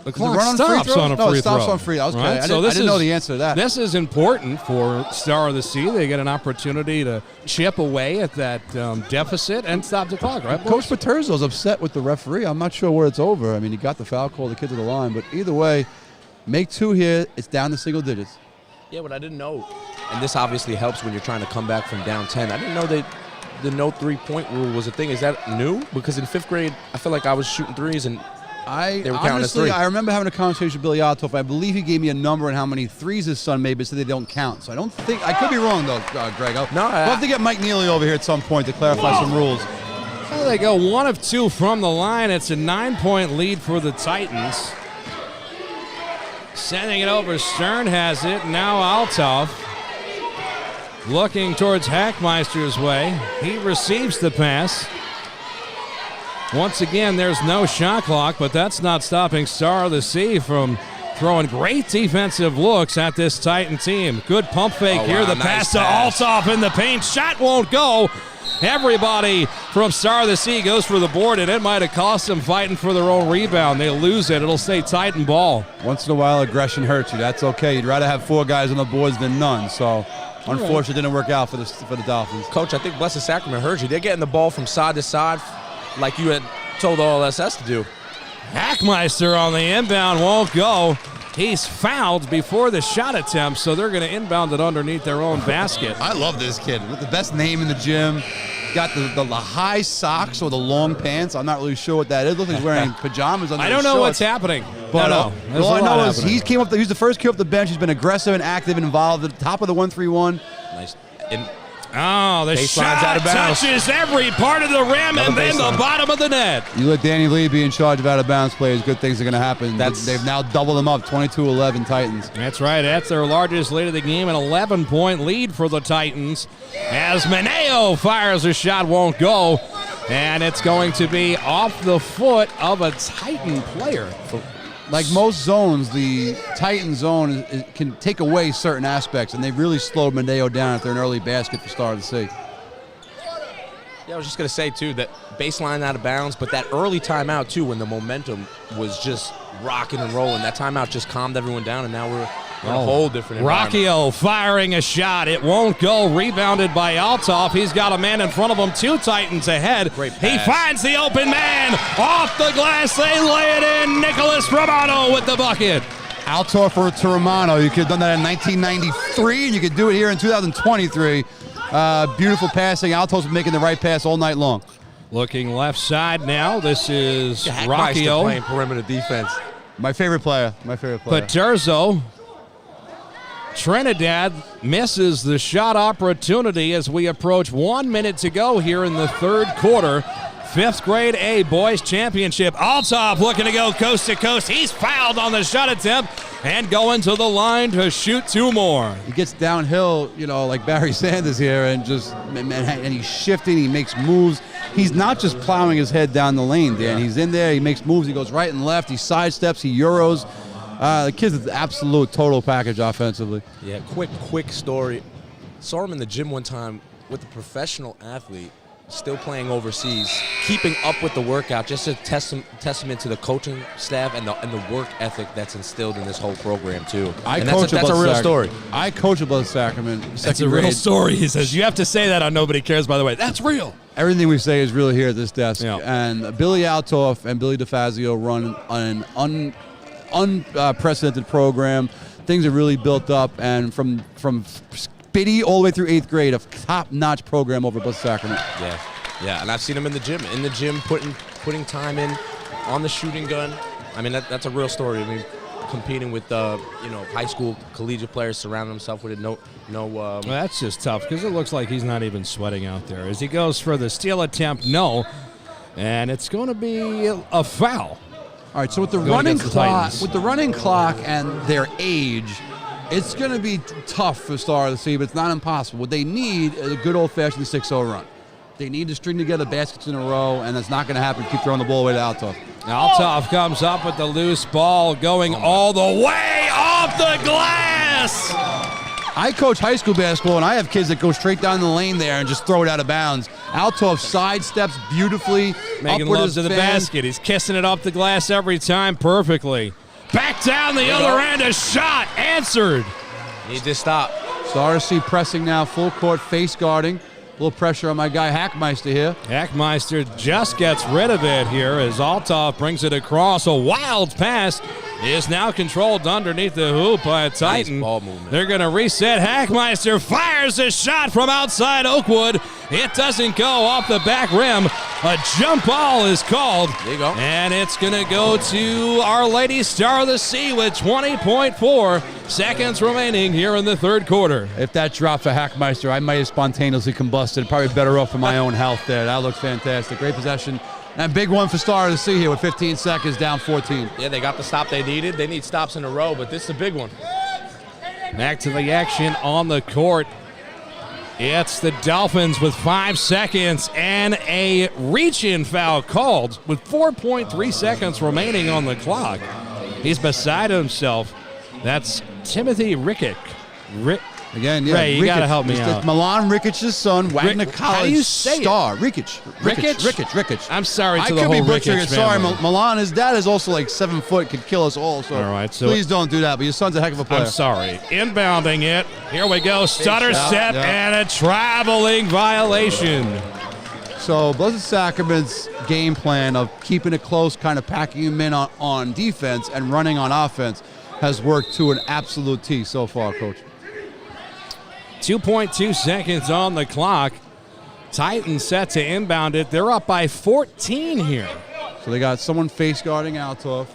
A: the clock stops on a free throw.
B: No, it stops on free. I was kidding.
A: So
B: I didn't know the answer to that.
A: This is important for Star of the Sea. They get an opportunity to chip away at that deficit and stop the clock, right?
B: Coach Paterzo's upset with the referee. I'm not sure where it's over. I mean, he got the foul call, the kid to the line, but either way, make 2 here. It's down to single digits.
C: Yeah, but I didn't know, and this obviously helps when you're trying to come back from down 10. I didn't know that the no 3-point rule was a thing. Is that new? Because in 5th grade, I feel like I was shooting threes and They were counting as three.
B: I remember having a conversation with Billy Altoff. I believe he gave me a number on how many threes his son made, but said they don't count. So I don't think, I could be wrong though, Greg. We'll have to get Mike Neely over here at some point to clarify some rules.
A: Well, they go 1 of 2 from the line. It's a 9-point lead for the Titans. Sending it over, Stern has it. Now Altoff looking towards Hackmeister's way. He receives the pass. Once again, there's no shot clock, but that's not stopping Star of the Sea from throwing great defensive looks at this Titan team. Good pump fake here. The pass to Altoff in the paint. Shot won't go. Everybody from Star of the Sea goes for the board, and it might have cost them fighting for their own rebound. They lose it. It'll stay Titan ball.
B: Once in a while, aggression hurts you. That's okay. You'd rather have 4 guys on the boards than none. So, unfortunately, it didn't work out for the Dolphins.
C: Coach, I think Blessed Sacrament heard you. They're getting the ball from side to side like you had told Olss to do.
A: Hackmeister on the inbound won't go. He's fouled before the shot attempt, so they're going to inbound it underneath their own basket.
B: I love this kid. With the best name in the gym. Got the high socks or the long pants. I'm not really sure what that is. Looks like he's wearing pajamas under
A: I don't know what's happening.
B: But
A: all
B: all I know is he's the first kid off the bench. He's been aggressive and active and involved at the top of the 1-3-1.
C: Nice.
A: The shot touches every part of the rim and then the bottom of the net.
B: You let Danny Lee be in charge of out-of-bounds plays, good things are going to happen. They've now doubled them up, 22-11 Titans.
A: That's right. That's their largest lead of the game, an 11-point lead for the Titans. As Mineo fires a shot, won't go, and it's going to be off the foot of a Titan player.
B: Like most zones, the Titan zone can take away certain aspects, and they've really slowed Mineo down if they're an early basket for Star of the Sea.
C: Yeah, I was just going to say, too, that baseline out of bounds, but that early timeout, too, when the momentum was just rocking and rolling, that timeout just calmed everyone down, and now we're in a whole different environment.
A: Rocchio firing a shot. It won't go. Rebounded by Altoff. He's got a man in front of him. 2 Titans ahead.
C: Great pass.
A: He finds the open man. Off the glass. They lay it in. Nicholas Romano with the bucket.
B: Altoff to Romano. You could have done that in 1993, and you could do it here in 2023. Beautiful passing. Altoff's been making the right pass all night long.
A: Looking left side now. This is
C: Hackmeister
A: Rocchio.
C: playing perimeter defense.
B: My favorite player.
A: Paterzo. Trinidad misses the shot opportunity as we approach 1 minute to go here in the third quarter. 5th grade A boys championship. Altoff looking to go coast to coast. He's fouled on the shot attempt and going to the line to shoot 2 more.
B: He gets downhill, like Barry Sanders here, and he's shifting. He makes moves. He's not just plowing his head down the lane, Dan. He's in there. He makes moves. He goes right and left. He sidesteps. He euros. The kid's an absolute total package offensively.
C: Yeah, quick story. Saw him in the gym one time with a professional athlete still playing overseas, keeping up with the workout, just a testament to the coaching staff and the work ethic that's instilled in this whole program, too. That's a real story.
B: I coach above Sacrament.
A: That's a real story, he says. You have to say that on Nobody Cares, by the way. That's real.
B: Everything we say is real here at this desk.
A: Yeah.
B: And Billy Altoff and Billy DeFazio run an unprecedented program. Things are really built up, and from Biddy all the way through 8th grade, a top-notch program over Blessed Sacrament.
C: Yeah, and I've seen him in the gym, putting time in on the shooting gun. I mean, that's a real story. I mean, competing with high school collegiate players, surrounding himself with it. Well,
A: that's just tough because it looks like he's not even sweating out there. As he goes for the steal attempt, no, and it's going to be a foul.
B: All right, so with the running clock and their age, it's going to be tough for Star of the Sea, but it's not impossible. What they need is a good old-fashioned 6-0 run. They need to string together baskets in a row, and that's not going to happen. Keep throwing the ball away to Altoff.
A: Altoff comes up with the loose ball going all the way off the glass.
B: I coach high school basketball, and I have kids that go straight down the lane there and just throw it out of bounds. Altoff sidesteps beautifully.
A: Making love to the basket. He's kissing it off the glass every time perfectly. Back down the other end, a shot answered.
C: Need to stop.
B: Star of the Sea pressing now, full court, face guarding. A little pressure on my guy Hackmeister here.
A: Hackmeister just gets rid of it here as Altoff brings it across. A wild pass is now controlled underneath the hoop by a Titan.
C: Nice ball movement.
A: They're going to reset. Hackmeister fires a shot from outside Oakwood. It doesn't go off the back rim. A jump ball is called.
C: There you go.
A: And it's going to go to Our Lady Star of the Sea with 20.4 seconds remaining here in the third quarter.
B: If that dropped for Hackmeister, I might have spontaneously combusted. Probably better off for my own health there. That looks fantastic. Great possession. And big one for Star of the Sea here with 15 seconds, down 14.
C: Yeah, they got the stop they needed. They need stops in a row, but this is a big one.
A: Back to the action on the court. It's the Dolphins with 5 seconds and a reach-in foul called with 4.3 seconds remaining on the clock. He's beside himself. That's Timothy Rickick.
B: Again, yeah,
A: Ray, you got to help me
B: It's
A: out.
B: Milan Rickich's son, Wagner College
A: how do you say
B: star.
A: it?
B: Rickich.
A: I'm sorry to
B: I
A: the
B: could
A: whole
B: be butchering
A: Rickich
B: it. Sorry,
A: family.
B: Milan, his dad is also like 7 foot, could kill us all. So,
A: All right, so
B: please don't do that. But your son's a heck of a player.
A: I'm sorry. Inbounding it. Here we go. Stutter step and a traveling violation.
B: So Blessed Sacrament's game plan of keeping it close, kind of packing him in on defense and running on offense has worked to an absolute T so far, Coach.
A: 2.2 seconds on the clock. Titans set to inbound it. They're up by 14 here.
B: So they got someone face guarding Althoff,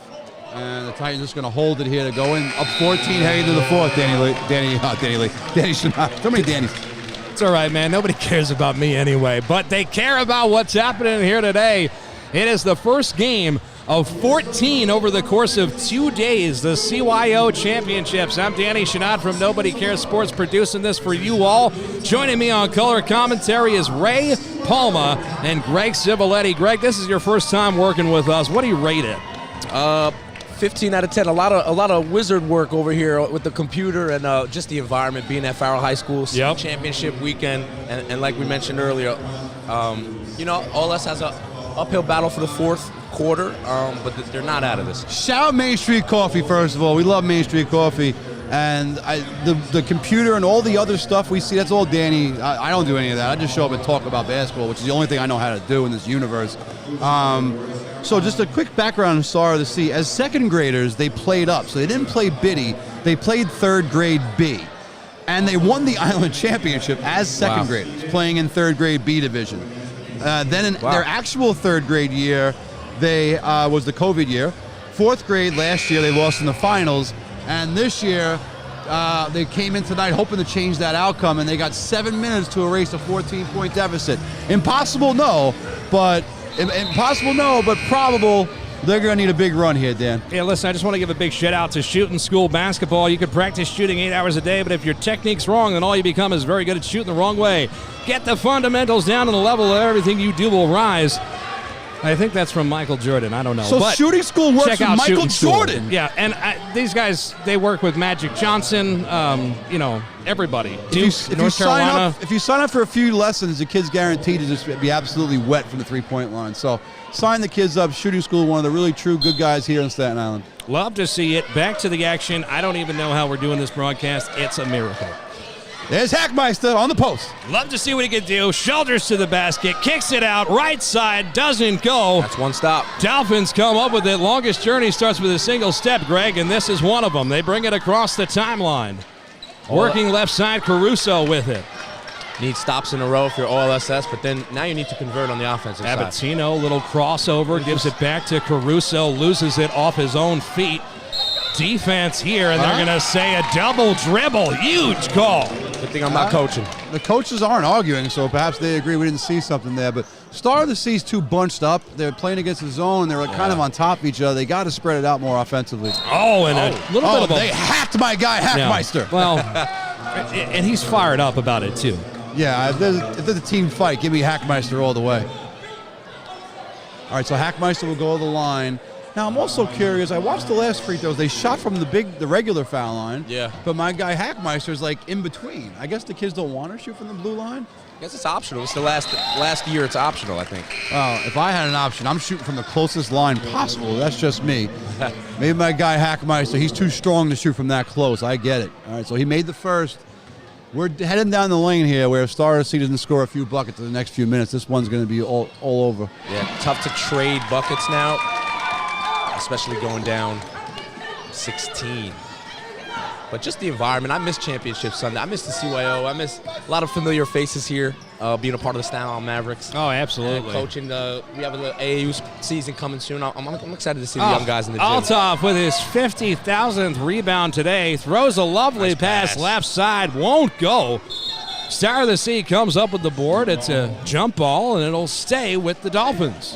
B: and the Titans just going to hold it here to go in up 14 heading to the fourth. Danny Chanod. So many Dannys.
A: It's all right, man. Nobody cares about me anyway, but they care about what's happening here today. It is the first game of 14 over the course of 2 days, the CYO Championships. I'm Danny Chanod from Nobody Cares Sports, producing this for you all. Joining me on color commentary is Ray, Palma, and Greg Civiletti. Greg, this is your first time working with us. What do you rate it?
C: 15 out of 10. A lot of wizard work over here with the computer and just the environment, being at Farrell High School, championship weekend, and like we mentioned earlier, Olss has a uphill battle for the fourth quarter, but they're not out of this.
B: Shout out Main Street Coffee, first of all. We love Main Street Coffee. And the computer and all the other stuff we see, that's all Danny. I don't do any of that. I just show up and talk about basketball, which is the only thing I know how to do in this universe. So just a quick background on Star of the Sea. As second graders, they played up. So they didn't play Biddy. They played third grade B. And they won the Island Championship as second graders, playing in third grade B division. Then in their actual third grade year, they was the COVID year. Fourth grade last year, they lost in the finals. And this year, they came in tonight hoping to change that outcome, and they got 7 minutes to erase a 14-point deficit. Impossible, no, but probable. They're going to need a big run here, Dan.
A: Yeah, listen, I just want to give a big shout-out to shooting school basketball. You can practice shooting 8 hours a day, but if your technique's wrong, then all you become is very good at shooting the wrong way. Get the fundamentals down, and the level of everything you do will rise. I think that's from Michael Jordan. I don't know.
B: So
A: but
B: shooting school works with Michael Jordan.
A: Yeah, and these guys, they work with Magic Johnson, everybody. Duke, North Carolina.
B: If you sign up for a few lessons, the kid's guaranteed to just be absolutely wet from the three-point line. So sign the kids up. Shooting school, one of the really true good guys here in Staten Island.
A: Love to see it. Back to the action. I don't even know how we're doing this broadcast. It's a miracle.
B: There's Hackmeister on the post.
A: Love to see what he can do. Shoulders to the basket, kicks it out, right side, doesn't go.
C: That's one stop.
A: Dolphins come up with it. Longest journey starts with a single step, Greg, and this is one of them. They bring it across the timeline. Working left side, Caruso with it.
C: Need stops in a row if you're OLSS, but then now you need to convert on the offensive side.
A: Abatino, little crossover, gives it back to Caruso, loses it off his own feet. Defense here, and they're going to say a double dribble. Huge call.
C: Good thing I'm not coaching.
B: The coaches aren't arguing, so perhaps they agree we didn't see something there. But Star of the Sea's too bunched up. They're playing against the zone. They're kind of on top of each other. They got to spread it out more offensively.
A: Oh, and a little bit of a...
B: They hacked my guy, Hackmeister.
A: Yeah. Well, and he's fired up about it, too.
B: Yeah, if there's a team fight, give me Hackmeister all the way. All right, so Hackmeister will go to the line. Now, I'm also curious. I watched the last free throws. They shot from the regular foul line.
C: Yeah.
B: But my guy Hackmeister's like in between. I guess the kids don't want to shoot from the blue line.
C: I guess it's optional. It's the last year it's optional, I think.
B: Well, if I had an option, I'm shooting from the closest line possible. That's just me. Maybe my guy Hackmeister, he's too strong to shoot from that close. I get it. All right, so he made the first. We're heading down the lane here where if Star of the Sea doesn't score a few buckets in the next few minutes, this one's going to be all over.
C: Yeah, tough to trade buckets now, especially going down 16. But just the environment. I miss Championship Sunday. I miss the CYO. I miss a lot of familiar faces here, being a part of the Staten Island Mavericks.
A: Oh, absolutely.
C: And coaching we have the AAU season coming soon. I'm excited to see the young guys in the gym.
A: Althoff with his 50,000th rebound today. Throws a lovely pass left side. Won't go. Star of the Sea comes up with the board. It's a jump ball, and it'll stay with the Dolphins.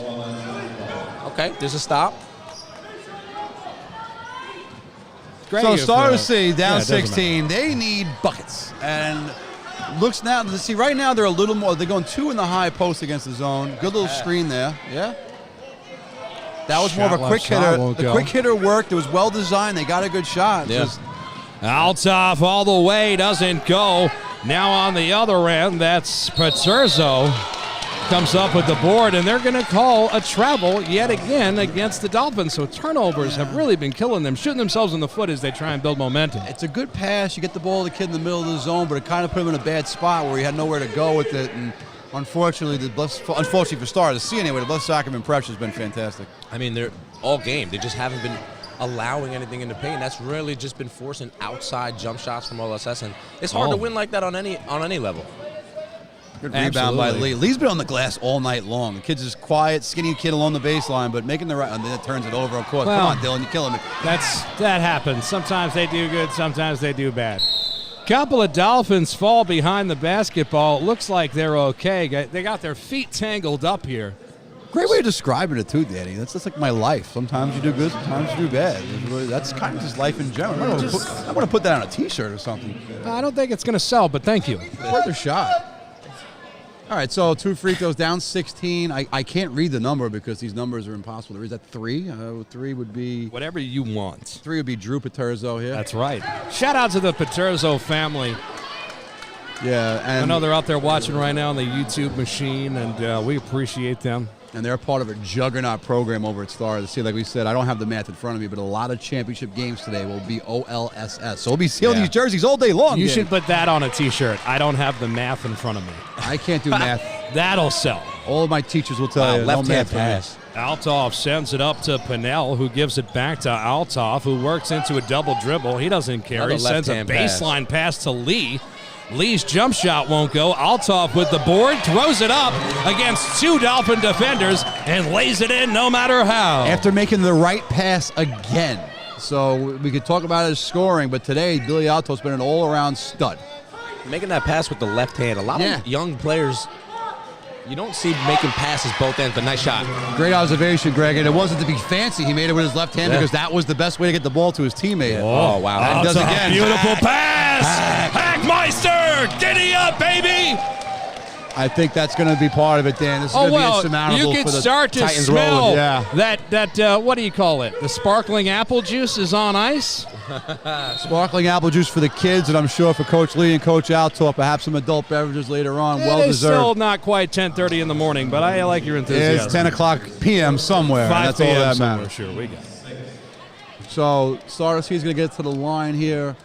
C: Okay, there's a stop.
B: So Star of the Sea down 16. They need buckets. And looks now to see right now they're a little more. They're going 2 in the high post against the zone. Good little screen there. Yeah. That was more of a quick hitter. The quick hitter worked. It was well designed. They got a good shot.
C: Yeah.
A: Althoff all the way, doesn't go. Now on the other end, that's Paterzo. Comes up with the board, and they're going to call a travel yet again against the Dolphins. So turnovers have really been killing them, shooting themselves in the foot as they try and build momentum.
B: It's a good pass. You get the ball to the kid in the middle of the zone, but it kind of put him in a bad spot where he had nowhere to go with it. And unfortunately, unfortunately for Star to see anyway, the Blessed Sacrament pressure has been fantastic.
C: I mean, they're all game. They just haven't been allowing anything in the paint. That's really just been forcing outside jump shots from OSS, and it's hard to win like that on any level.
B: Good rebound by Lee. Lee's been on the glass all night long. The kid's just quiet, skinny kid along the baseline, but making the right, and then it turns it over. Of course,
A: well,
B: come on, Dylan, you're killing me.
A: That happens. Sometimes they do good, sometimes they do bad. Couple of Dolphins fall behind the basketball. It looks like they're okay. They got their feet tangled up here.
B: Great way of describing it too, Danny. That's just like my life. Sometimes you do good, sometimes you do bad. That's kind of just life in general. I want to put that on a T-shirt or something.
A: I don't think it's going to sell, but thank you.
B: Worth a shot. All right, so 2 free throws down 16. I can't read the number because these numbers are impossible to read. Is that 3? 3 would be...
A: Whatever you want.
B: 3 would be Drew Paterzo here.
A: That's right. Shout out to the Paterzo family.
B: Yeah, and
A: I know they're out there watching right now on the YouTube machine, and we appreciate them.
B: And they're part of a juggernaut program over at Star of the Sea. Like we said, I don't have the math in front of me, but a lot of championship games today will be OLSS. So we'll be sealing these jerseys all day long.
A: You should put that on a T-shirt. I don't have the math in front of me.
B: I can't do math.
A: That'll sell.
B: All of my teachers will tell you.
C: Left-hand pass.
A: Althoff sends it up to Pinnell, who gives it back to Althoff, who works into a double dribble. He doesn't care. He sends a baseline pass to Lee. Lee's jump shot won't go. Althoff with the board, throws it up against 2 Dolphin defenders and lays it in no matter how.
B: After making the right pass again. So we could talk about his scoring, but today Billy Althoff's been an all-around stud.
C: Making that pass with the left hand. A lot of young players, you don't see making passes both ends, but nice shot.
B: Great observation, Greg. And it wasn't to be fancy. He made it with his left hand because that was the best way to get the ball to his teammate.
C: Oh, wow.
B: And does again.
A: Beautiful pass. Hackmeister, giddy up, baby.
B: I think that's going to be part of it, Dan. This is going to be insurmountable.
A: You can
B: for the
A: start to
B: Titans
A: smell
B: rolling.
A: that what do you call it? The sparkling apple juice is on ice.
B: Sparkling apple juice for the kids, and I'm sure for Coach Lee and Coach Althoff, perhaps some adult beverages later on. Well
A: It's
B: deserved.
A: still not quite 10:30 in the morning, but I like your enthusiasm.
B: It's 10 o'clock p.m. somewhere.
A: 5
B: That's all
A: p.m.
B: that
A: somewhere.
B: matters.
A: Sure, we got it.
B: So Stardust is going to get to the line here.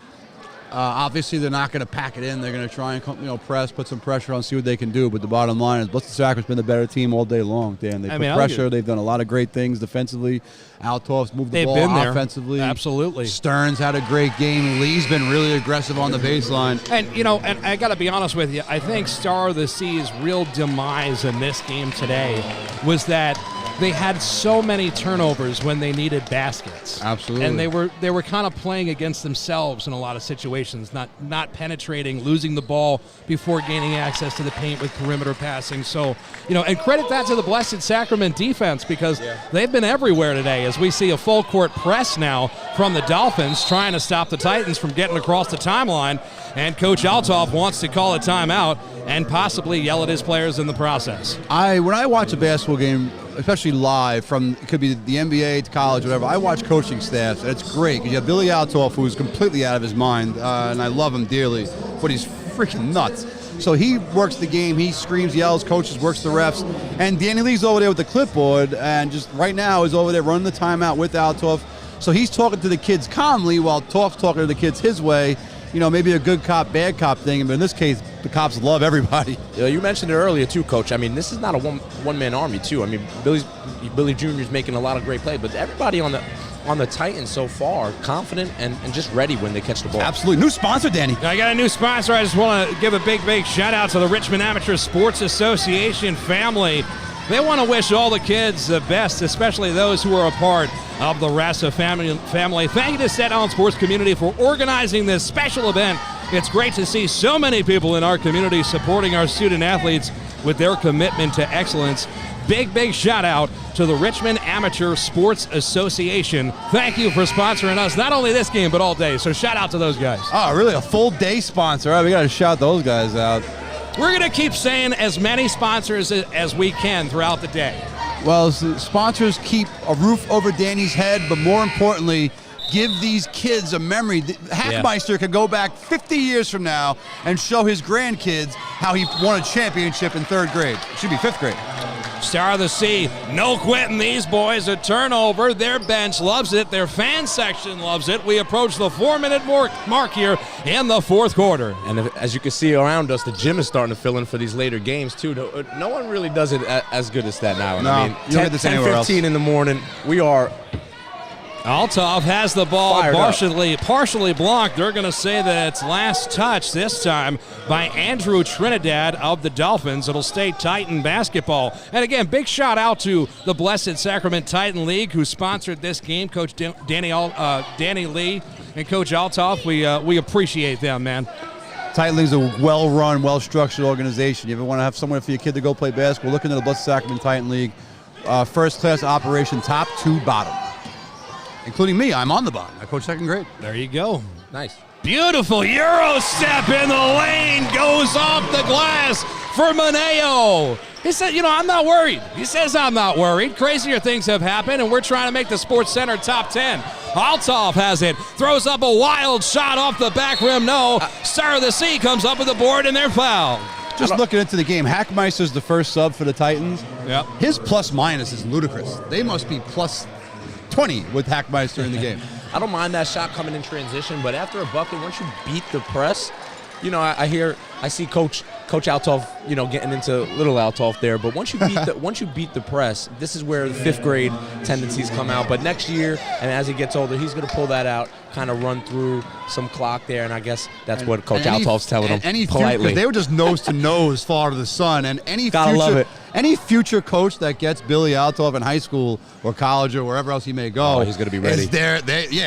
B: Obviously, they're not going to pack it in. They're going to try and press, put some pressure on, see what they can do. But the bottom line is, Blessed Sacrament's been the better team all day long, Dan. They put pressure. They've done a lot of great things defensively. Althoff's moved the ball offensively.
A: Absolutely.
B: Stearns had a great game. Lee's been really aggressive on the baseline.
A: And, and I got to be honest with you, I think Star of the Sea's real demise in this game today was that they had so many turnovers when they needed baskets.
B: Absolutely.
A: And they were kind of playing against themselves in a lot of situations, not penetrating, losing the ball before gaining access to the paint with perimeter passing. So, and credit that to the Blessed Sacrament defense because they've been everywhere today as we see a full court press now from the Dolphins trying to stop the Titans from getting across the timeline. And Coach Althoff wants to call a timeout and possibly yell at his players in the process.
B: When I watch a basketball game, especially live from, it could be the NBA to college, whatever, I watch coaching staffs, and it's great because you have Billy Althoff, who's completely out of his mind, and I love him dearly, but he's freaking nuts. So he works the game, he screams, yells, coaches, works the refs, and Danny Lee's over there with the clipboard, and just right now is over there running the timeout with Althoff. So he's talking to the kids calmly while Toff's talking to the kids his way. Maybe a good cop, bad cop thing, but in this case, the cops love everybody.
C: You mentioned it earlier, too, Coach. I mean, this is not a one-man army, too. I mean, Billy Jr. is making a lot of great plays, but everybody on on the Titans so far, confident and just ready when they catch the ball.
B: Absolutely. New sponsor, Danny.
A: I got a new sponsor. I just want to give a big shout out to the Richmond Amateur Sports Association family. They want to wish all the kids the best, especially those who are a part of the Rassa family. Thank you to Staten Island sports community for organizing this special event. It's great to see so many people in our community supporting our student athletes with their commitment to excellence. Big shout out to the Richmond Amateur Sports Association. Thank you for sponsoring us, not only this game, but all day. So shout out to those guys.
B: Oh, really? A full day sponsor. All right, we got to shout those guys out.
A: We're going to keep saying as many sponsors as we can throughout the day.
B: Well, sponsors keep a roof over Danny's head, but more importantly, give these kids a memory. Hackmeister can go back 50 years from now and show his grandkids how he won a championship in 3rd grade. It should be 5th grade.
A: Star of the Sea, no quitting these boys. A turnover. Their bench loves it. Their fan section loves it. We approach the 4-minute mark here in the 4th quarter.
C: And as you can see around us, the gym is starting to fill in for these later games, too. No one really does it as good as Staten Island.
B: No,
C: I mean,
B: you don't get this anywhere else.
C: 10:15 in the morning, we are
A: Althoff has the ball
C: Fired
A: partially blocked. They're going to say that it's last touch this time by Andrew Trinidad of the Dolphins. It'll stay Titan basketball. And again, big shout out to the Blessed Sacrament Titan League who sponsored this game. Coach Danny Lee and Coach Althoff, we appreciate them, man.
B: Titan League's a well-run, well-structured organization. You ever want to have somewhere for your kid to go play basketball, look into the Blessed Sacrament Titan League. First-class operation, top to bottom. Including me, I'm on the bottom. I coach 2nd grade.
A: There you go.
C: nice.
A: Beautiful Euro step in the lane, goes off the glass for Maneo. He said, I'm not worried. He says, I'm not worried. Crazier things have happened, and we're trying to make the Sports Center top 10. Althoff has it, throws up a wild shot off the back rim. No, Star of the Sea comes up with the board, and they're fouled.
B: Just looking into the game, Hackmeister's the first sub for the Titans.
A: Yep.
B: His plus-minus is ludicrous. They must be plus 20 with Hackmeister in the game.
C: I don't mind that shot coming in transition, but after a bucket, once you beat the press, I see Coach Althoff, getting into little Althoff there. But once you beat the press, this is where the 5th grade tendencies come out. But next year, and as he gets older, he's going to pull that out, kind of run through some clock there. And I guess that's what Coach Althoff's telling him politely.
B: They were just nose to nose, fall to the sun. And any future coach that gets Billy Althoff in high school or college or wherever else he may go,
C: he's going to be ready.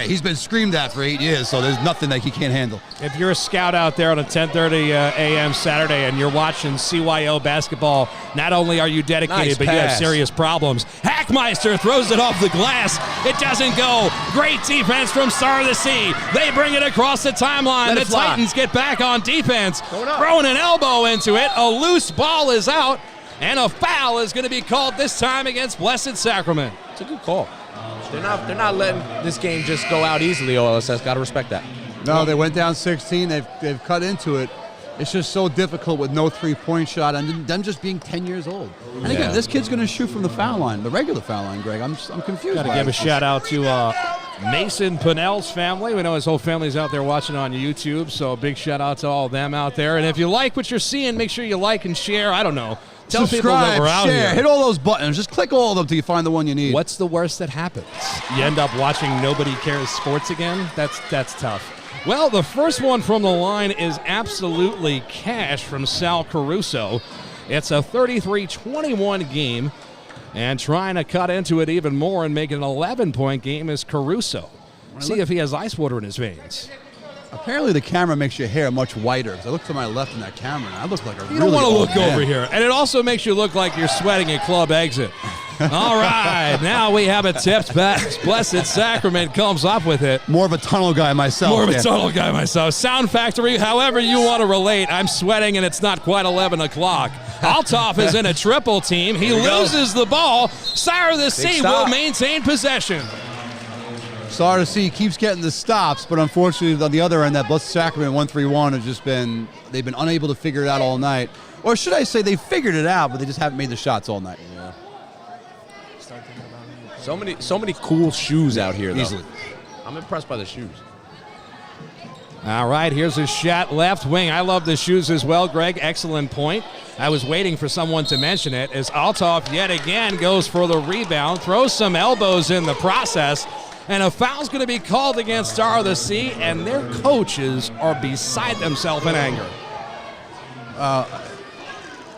B: He's been screamed at for 8 years, so there's nothing that he can't handle.
A: If you're a scout out there on a 10:30 a.m. Saturday and you're watching CYO basketball, not only are you dedicated, but you have serious problems. Hackmeister throws it off the glass. It doesn't go. Great defense from Star of the Sea. They bring it across the timeline. The Titans get back on defense. Throwing an elbow into it. A loose ball is out. And a foul is going to be called this time against Blessed Sacrament.
C: It's a good call. They're not letting this game just go out easily, OLSS. Got to respect that.
B: No, they went down 16. They've cut into it. It's just so difficult with no three-point shot and them just being 10 years old. And again, this kid's going to shoot from the foul line, the regular foul line, Greg. I'm confused.
A: Got to give a shout out to Mason Pinnell's family. We know his whole family's out there watching on YouTube, so a big shout out to all of them out there. And if you like what you're seeing, make sure you like and share. I don't know. Tell people that we're out
B: share,
A: here.
B: hit all those buttons. Just click all of them till you find the one you need.
A: What's the worst that happens? You end up watching Nobody Cares Sports again? That's tough. Well, the first one from the line is absolutely cash from Sal Caruso. It's a 33-21 game, and trying to cut into it even more and make it an 11-point game is Caruso. See if he has ice water in his veins.
B: Apparently the camera makes your hair much whiter. Because I look to my left in that camera, and I look like a
A: You don't want to look over here. And it also makes you look like you're sweating at club exit. All right, now we have a tipped pass. Blessed Sacrament comes up with it.
B: More of a tunnel guy myself.
A: Sound Factory, however you want to relate. I'm sweating, and it's not quite 11 o'clock. Althoff is in a triple team. He loses the ball. Sire of the Sea will maintain possession.
B: Star of the Sea keeps getting the stops, but unfortunately on the other end, that Blessed Sacrament 1-3-1 has just been, they've been unable to figure it out all night. Or should I say they figured it out, but they just haven't made the shots all night.
C: Yeah. So many cool shoes out here, though.
B: Easily.
C: I'm impressed by the shoes.
A: All right, here's a shot left wing. I love the shoes as well, Greg. Excellent point. I was waiting for someone to mention it as Althoff yet again goes for the rebound, throws some elbows in the process. and a foul's going to be called against Star of the Sea, and their coaches are beside themselves in anger.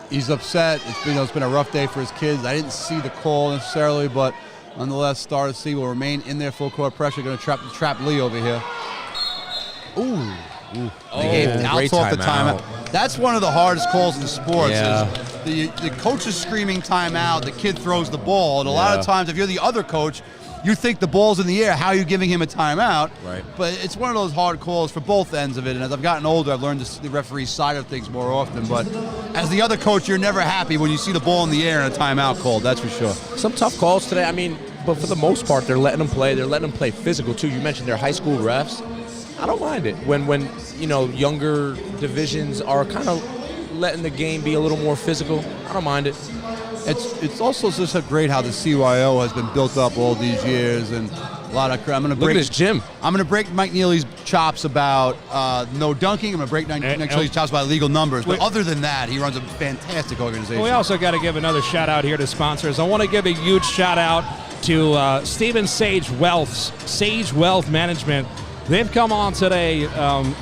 B: He's upset. It's been a rough day for his kids. I didn't see the call necessarily, but nonetheless, Star of the Sea will remain in their full court pressure. Going to trap Lee over here. Ooh. They gave
C: great
B: Althoff the
C: timeout.
B: timeout. That's one of the hardest calls in sports.
C: Yeah.
B: Is the coach is screaming timeout. The kid throws the ball, and a lot of times, if you're the other coach, you think the ball's in the air. How are you giving him a timeout?
C: Right.
B: But it's one of those hard calls for both ends of it. And as I've gotten older, I've learned to see the referee's side of things more often. But as the other coach, you're never happy when you see the ball in the air and a timeout called. That's for sure.
C: Some tough calls today. I mean, but for the most part, they're letting them play. They're letting them play physical too. You mentioned they're high school refs. I don't mind it when younger divisions are kind of letting the game be a little more physical. I don't mind it.
B: It's also just so great how the CYO has been built up all these years, and a lot of. I'm going to break
C: Look at this gym.
B: I'm going to break Mike Neely's chops about no dunking. I'm going to break Mike Neely's chops about legal numbers. But other than that, he runs a fantastic organization.
A: We also got to give another shout out here to sponsors. I want to give a huge shout out to Stephen Sage Wealth Management. They've come on today,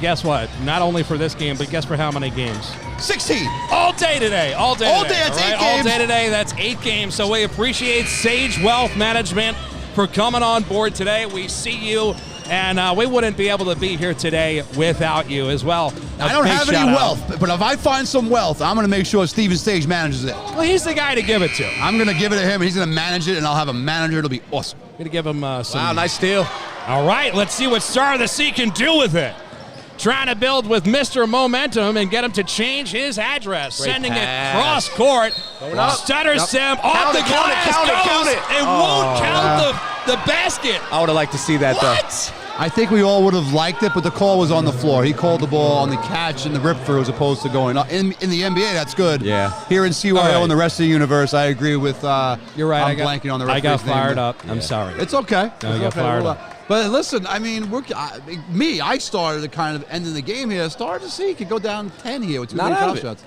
A: guess what? Not only for this game, but guess for how many games?
B: 16.
A: All day today. All day
B: All
A: today,
B: day, that's
A: all
B: 8
A: right? All
B: games.
A: day today, that's 8 games. So we appreciate Sage Wealth Management for coming on board today. We see you, and we wouldn't be able to be here today without you as well.
B: I don't have any wealth, but if I find some wealth, I'm going to make sure Stephen Sage manages it.
A: Well, he's the guy to give it to.
B: I'm going to give it to him, and he's going to manage it, and I'll have a manager. It'll be awesome.
A: Going to give him some.
C: Wow, nice steal.
A: All right, let's see what Star of the Sea can do with it. Trying to build with Mr. Momentum and get him to change his address.
C: Great
A: Sending
C: pass.
A: it cross court. Stutter
C: Yep.
A: Sim off
C: Count
A: the
C: it,
A: glass.
C: count it.
A: It won't count the basket.
C: I would have liked to see that,
A: What?
B: I think we all would have liked it, but the call was on the floor. He called the ball on the catch and the rip through as opposed to going up. In the NBA, that's good.
C: Yeah.
B: Here in CYO
A: All right.
B: and the rest of the universe, I agree with.
A: You're right.
B: I'm blanking on the
A: I got
B: referee's name,
A: fired
B: but-
A: up. I'm sorry.
B: It's okay.
A: No, you got
B: It's okay.
A: fired
B: We'll,
A: up.
B: But listen, I mean, I started the kind of ending the game here. Started to see could go down 10 here with too
C: Not
B: many
C: out
B: foul
C: of it.
B: shots.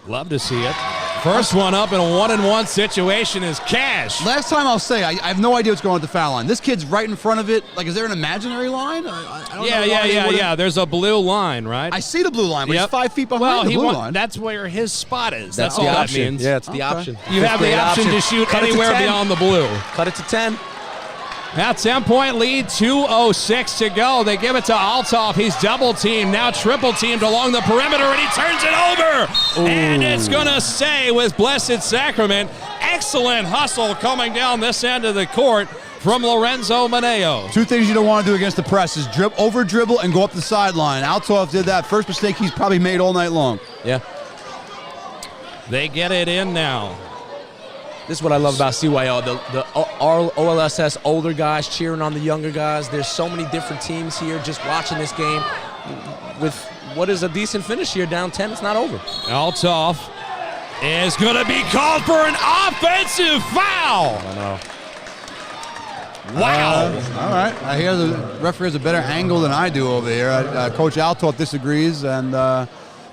A: Love to see it. First one up in a 1-and-1 situation is Cash.
B: Last time I'll say, I have no idea what's going on at the foul line. This kid's right in front of it. Like, is there an imaginary line? I don't know why they would've-
A: Yeah. There's a blue line, right?
B: I see the blue line, but
A: Yep.
B: he's 5 feet behind
A: well,
B: the blue
A: he
B: line.
A: That's where his spot is. That's
C: the
A: all that
C: option.
A: means.
C: Yeah, it's the
B: Okay.
C: option.
A: You have the
C: Fifth grade
A: option to shoot
C: Cut it to
A: anywhere
C: 10.
A: beyond the blue.
C: Cut it to 10.
A: Now 10-point lead, 2:06 to go. They give it to Althoff. He's double-teamed, now triple-teamed along the perimeter, and he turns it over.
C: Ooh.
A: And it's going to stay with Blessed Sacrament. Excellent hustle coming down this end of the court from Lorenzo Maneo.
B: Two things you don't want to do against the press is over dribble and go up the sideline. Althoff did that. First mistake he's probably made all night long.
C: Yeah.
A: They get it in now.
C: This is what I love about CYO. The OLSS older guys cheering on the younger guys. There's so many different teams here just watching this game. With what is a decent finish here, down 10, it's not over.
A: Althoff is going to be called for an offensive foul.
C: I know.
A: Wow.
B: All right. I hear the referee has a better angle than I do over here. Coach Althoff disagrees, and the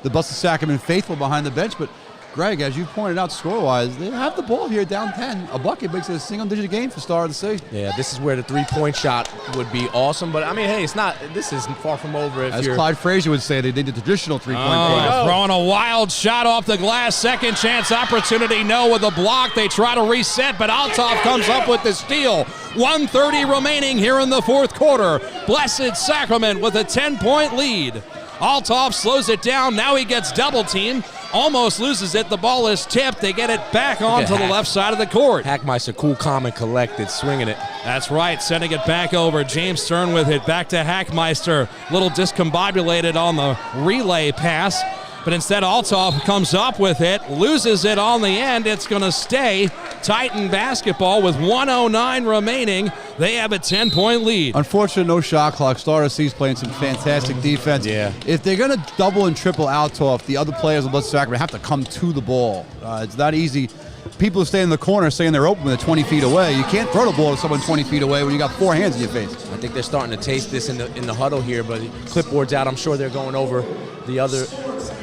B: Blessed Sacrament faithful behind the bench. But, Greg, as you pointed out score-wise, they have the ball here down 10. A bucket makes it a single-digit game for Star of the Sea.
C: Yeah, this is where the three-point shot would be awesome. But, I mean, hey, this is far from over.
B: As Clyde Frazier would say, they did the traditional three-point play.
A: Throwing a wild shot off the glass. Second chance opportunity. No with a block. They try to reset, but Althoff comes up with the steal. 1:30 remaining here in the fourth quarter. Blessed Sacrament with a 10-point lead. Althoff slows it down. Now he gets double-teamed. Almost loses it. The ball is tipped. They get it back onto the left side of the court.
C: Hackmeister, cool, calm, and collected, swinging it.
A: That's right, sending it back over. James Stern with it, back to Hackmeister. Little discombobulated on the relay pass, but instead Althoff comes up with it, loses it on the end. It's going to stay Titan basketball with 1:09 remaining. They have a 10-point lead.
B: Unfortunately, no shot clock. Star of the Sea's playing some fantastic defense.
C: Yeah.
B: If they're going to double and triple Althoff, the other players of Blessed Sacrament have to come to the ball. It's not easy. People who stay in the corner saying they're open when they're 20 feet away. You can't throw the ball to someone 20 feet away when you got 4 hands in your face.
C: I think they're starting to taste this in the huddle here, but clipboard's out. I'm sure they're going over the other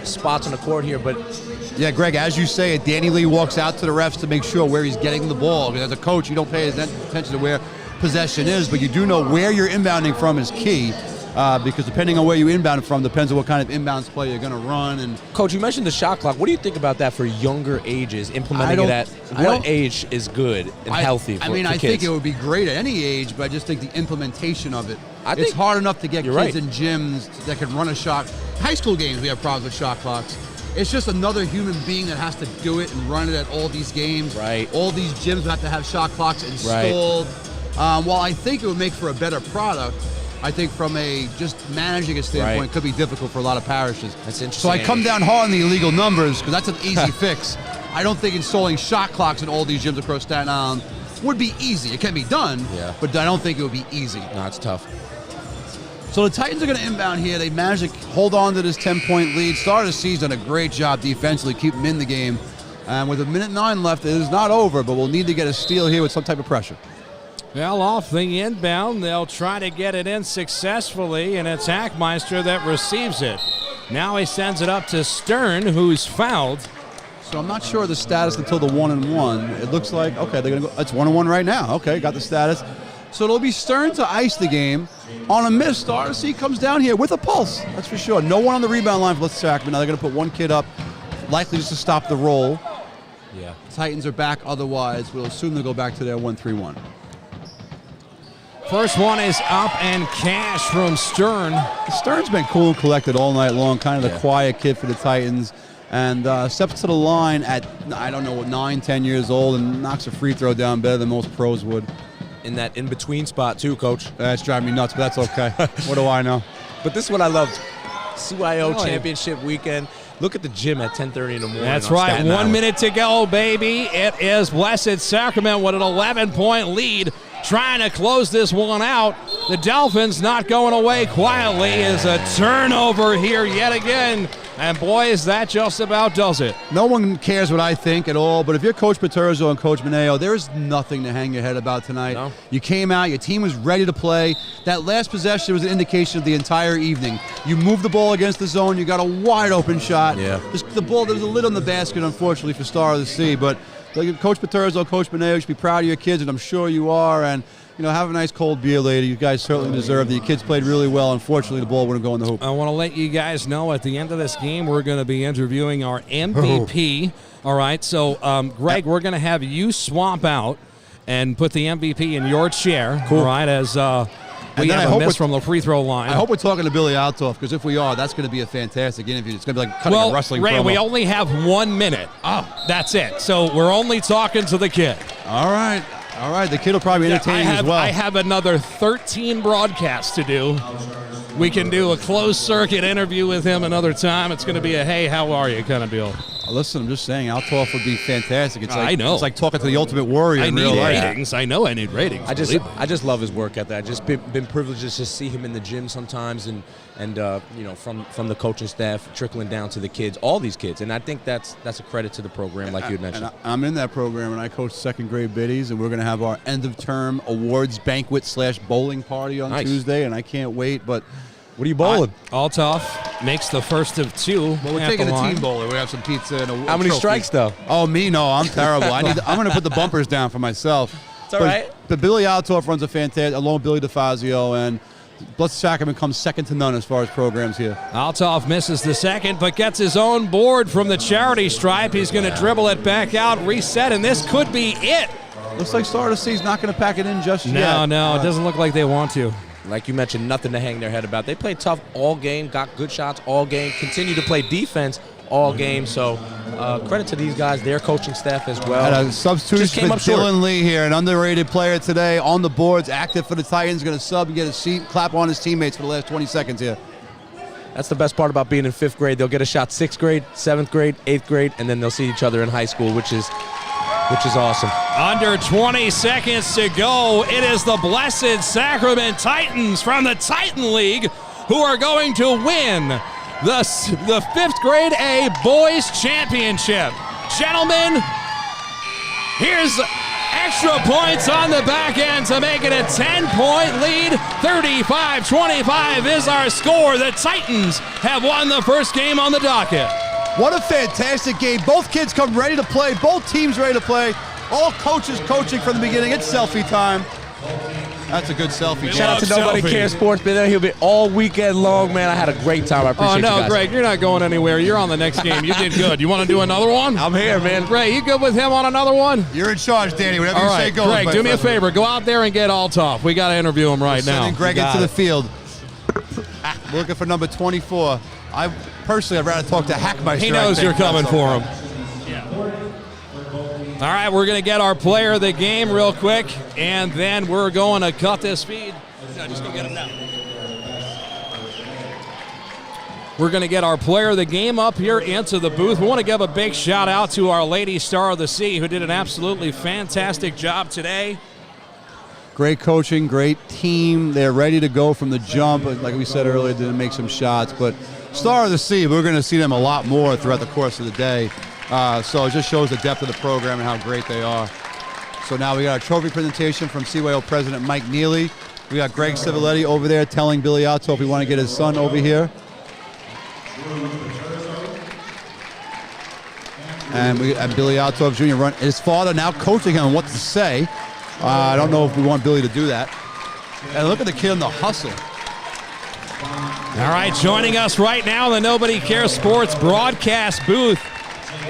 C: spots on the court here, but
B: Yeah, Greg, as you say it, Danny Lee walks out to the refs to make sure where he's getting the ball. Because as a coach, you don't pay attention to where possession is, but you do know where you're inbounding from is key. Because depending on where you inbound from depends on what kind of inbounds play you're going to run. And
C: Coach, you mentioned the shot clock. What do you think about that for younger ages, implementing it at what age is good and healthy for kids?
B: I think it would be great at any age, but I just think the implementation of it,
C: it's
B: it's hard enough to get kids
C: right.
B: in gyms that can run a shot. High school games, we have problems with shot clocks. It's just another human being that has to do it and run it at all these games.
C: Right.
B: All these gyms would have to have shot clocks installed. Right. While I think it would make for a better product, I think from a just managing a standpoint, it could be difficult for a lot of parishes.
C: That's interesting.
B: So I come down hard on the illegal numbers because that's an easy fix. I don't think installing shot clocks in all these gyms across Staten Island would be easy. It can be done, but I don't think it would be easy.
C: No, it's tough.
B: So the Titans are going to inbound here. They managed to hold on to this 10-point lead. Start of the season, a great job defensively, keep them in the game. And with 1:09 left, it is not over, but we'll need to get a steal here with some type of pressure.
A: Well, off the inbound, they'll try to get it in successfully, and it's Hackmeister that receives it. Now he sends it up to Stern, who's fouled.
B: So I'm not sure of the status until the 1-and-1. It looks like, okay, they're going to go, it's 1-and-1 right now. Okay, got the status. So it'll be Stern to ice the game. On a miss, RC comes down here with a pulse, that's for sure. No one on the rebound line for Blessed Sacrament. Now they're going to put one kid up, likely just to stop the roll.
C: Yeah.
B: Titans are back otherwise. We'll assume they'll go back to their 1-3-1.
A: First one is up and cash from Stern.
B: Stern's been cool and collected all night long, kind of the quiet kid for the Titans. And steps to the line at, I don't know, 9, 10 years old and knocks a free throw down better than most pros would.
C: In that in-between spot, too, Coach.
B: That's driving me nuts, but that's okay. What do I know?
C: But this is what I loved. CYO Championship weekend. Look at the gym at 10:30 in the morning.
A: That's right. 1 minute to go, baby. It is Blessed Sacrament with an 11-point lead, trying to close this one out. The Dolphins not going away quietly. Is a turnover here yet again. And boy, is that just about does it.
B: No one cares what I think at all, but if you're Coach Paterzo and Coach Mineo, there's nothing to hang your head about tonight. No. You came out, your team was ready to play. That last possession was an indication of the entire evening. You moved the ball against the zone, you got a wide open shot.
C: Yeah.
B: Just the ball, there was a lid on the basket, unfortunately, for Star of the Sea, but Coach Paterzo, Coach Mineo, you should be proud of your kids, and I'm sure you are, and have a nice cold beer later. You guys certainly deserve it. Your kids played really well. Unfortunately, the ball wouldn't go in the hoop.
A: I want to let you guys know at the end of this game, we're going to be interviewing our MVP. All right, so Greg, we're going to have you swamp out and put the MVP in your chair. Cool. All right, as we have a miss from the free throw line.
B: I hope we're talking to Billy Altoff, because if we are, that's going to be a fantastic interview. It's going to be like cutting a wrestling
A: Ray,
B: promo.
A: we only have 1 minute. Oh, that's it. So we're only talking to the kid.
B: All right. All right, the kid will probably entertain as well.
A: I have another 13 broadcasts to do. We can do a closed circuit interview with him another time. It's going to be a hey, how are you kind of deal.
B: Listen, I'm just saying, Altoff would be fantastic. It's like,
A: I know.
B: It's like talking to the Ultimate Warrior in real life.
A: Ratings. I know I need ratings.
C: I just love his work ethic. I've just been privileged to just see him in the gym sometimes, and from the coaching staff trickling down to the kids, all these kids, and I think that's a credit to the program, like you had mentioned.
B: And I'm in that program, and I coach second grade biddies, and we're going to have our end of term awards banquet / bowling party on Tuesday, and I can't wait. But
C: what are you bowling?
A: Altoff makes the first of 2.
B: Well, we're taking a team bowler. We have some pizza and a
C: How many strikes though?
B: Oh, me? No, I'm terrible. I'm going to put the bumpers down for myself.
C: It's all right.
B: But Billy Altoff runs a fantastic, along with Billy DeFazio, and Blessed Sacrament comes second to none as far as programs here.
A: Altoff misses the second, but gets his own board from the charity stripe. He's going to dribble it back out, reset, and this could be it.
B: Looks like Star of the Sea's not going to pack it in just yet.
A: No, it doesn't look like they want to.
C: Like you mentioned, nothing to hang their head about. They played tough all game, got good shots all game, continue to play defense all game. So credit to these guys, their coaching staff as well.
B: And a substitution for Dylan Lee here, an underrated player today on the boards, active for the Titans, going to sub and get a seat, clap on his teammates for the last 20 seconds here.
C: That's the best part about being in 5th grade. They'll get a shot 6th grade, 7th grade, 8th grade, and then they'll see each other in high school, which is awesome.
A: Under 20 seconds to go. It is the Blessed Sacrament Titans from the Titan League who are going to win the 5th grade A Boys Championship. Gentlemen, here's extra points on the back end to make it a 10-point lead. 35-25 is our score. The Titans have won the first game on the docket.
B: What a fantastic game. Both kids come ready to play. Both teams ready to play. All coaches coaching from the beginning. It's selfie time. That's a good selfie.
C: Shout out to Nobody Cares Sports. Been there. He'll be all weekend long, man. I had a great time. I appreciate you guys.
A: Greg, you're not going anywhere. You're on the next game. You did good. You want to do another one?
C: I'm here, man.
A: Ray, you good with him on another one?
B: You're in charge, Danny. Whatever
A: All
B: you
A: right,
B: say goes.
A: Greg, do me a favor. Go out there and get Althoff. We got to interview him right now.
B: Sending Greg into the field. We're looking for number 24. I'd rather talk to Hackmeister.
A: He knows you're coming for him. All right, we're going to get our player of the game real quick, and then we're going to cut this feed. No, just go get him now. We're going to get our player of the game up here into the booth. We want to give a big shout out to our Lady Star of the Sea, who did an absolutely fantastic job today.
B: Great coaching, great team. They're ready to go from the jump. Like we said earlier, didn't make some shots, but Star of the Sea, we're going to see them a lot more throughout the course of the day. So it just shows the depth of the program and how great they are. So now we got a trophy presentation from CYO President Mike Neely. We got Greg Civiletti over there telling Billy Althoff if we want to get his son over here. And we got Billy Althoff Jr. run his father now coaching him on what to say. I don't know if we want Billy to do that. And look at the kid in the hustle.
A: All right, joining us right now in the Nobody Cares Sports broadcast booth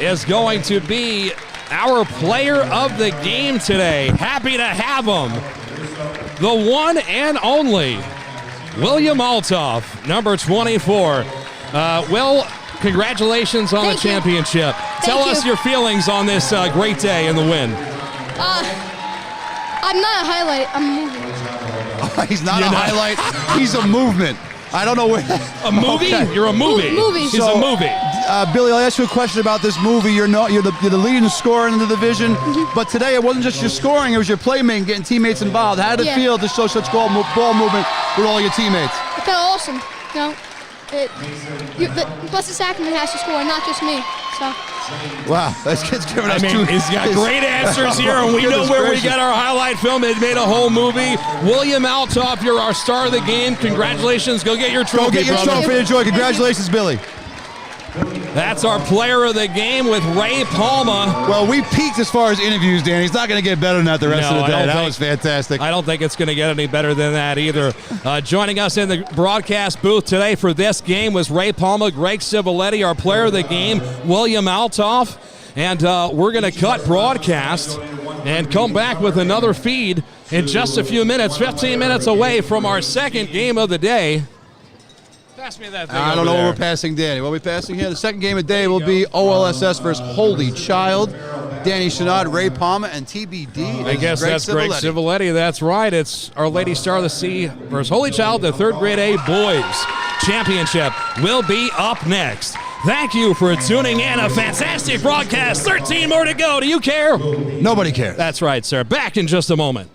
A: is going to be our player of the game today. Happy to have him, the one and only William Althoff, number 24. Will, congratulations on the championship. Tell us your feelings on this great day and the win.
F: I'm not a highlight, I'm a movement.
B: He's not a highlight, he's a movement. I don't know where.
A: A movie? Okay. You're a movie.
F: Movie.
A: He's a movie.
B: Billy, I'll ask you a question about this movie. You're the leading scorer in the division, but today it wasn't just your scoring; it was your playmaking, getting teammates involved. How did it feel to show such ball movement with all your teammates?
F: It felt awesome. The Blessed Sacrament has to score, not just me. So.
B: Wow, this kid's giving us
A: he's got great answers here, and we know where we get our highlight film. It made a whole movie. William Althoff, you're our star of the game. Congratulations. Go get your trophy,
B: Go get your trophy, enjoy. Congratulations, Billy.
A: That's our player of the game with Ray Palma.
B: Well, we peaked as far as interviews, Danny. He's not going to get better than that the rest of the day. That was fantastic.
A: I don't think it's going to get any better than that either. Joining us in the broadcast booth today for this game was Ray Palma, Greg Civiletti, our player of the game, William Althoff. And we're going to cut broadcast and come back with another feed in just a few minutes, 15 minutes away from our second game of the day. Pass me that thing.
B: I don't know what we're passing, Danny. What are we passing here? The second game of the day will be OLSS versus Holy Child. Danny Chanod, Ray Palma, and TBD.
A: I guess that's Greg Civiletti. That's right. It's Our Lady Star of the Sea versus Holy Child. The third grade A boys championship will be up next. Thank you for tuning in. A fantastic broadcast. 13 more to go. Do you care?
B: Nobody cares.
A: That's right, sir. Back in just a moment.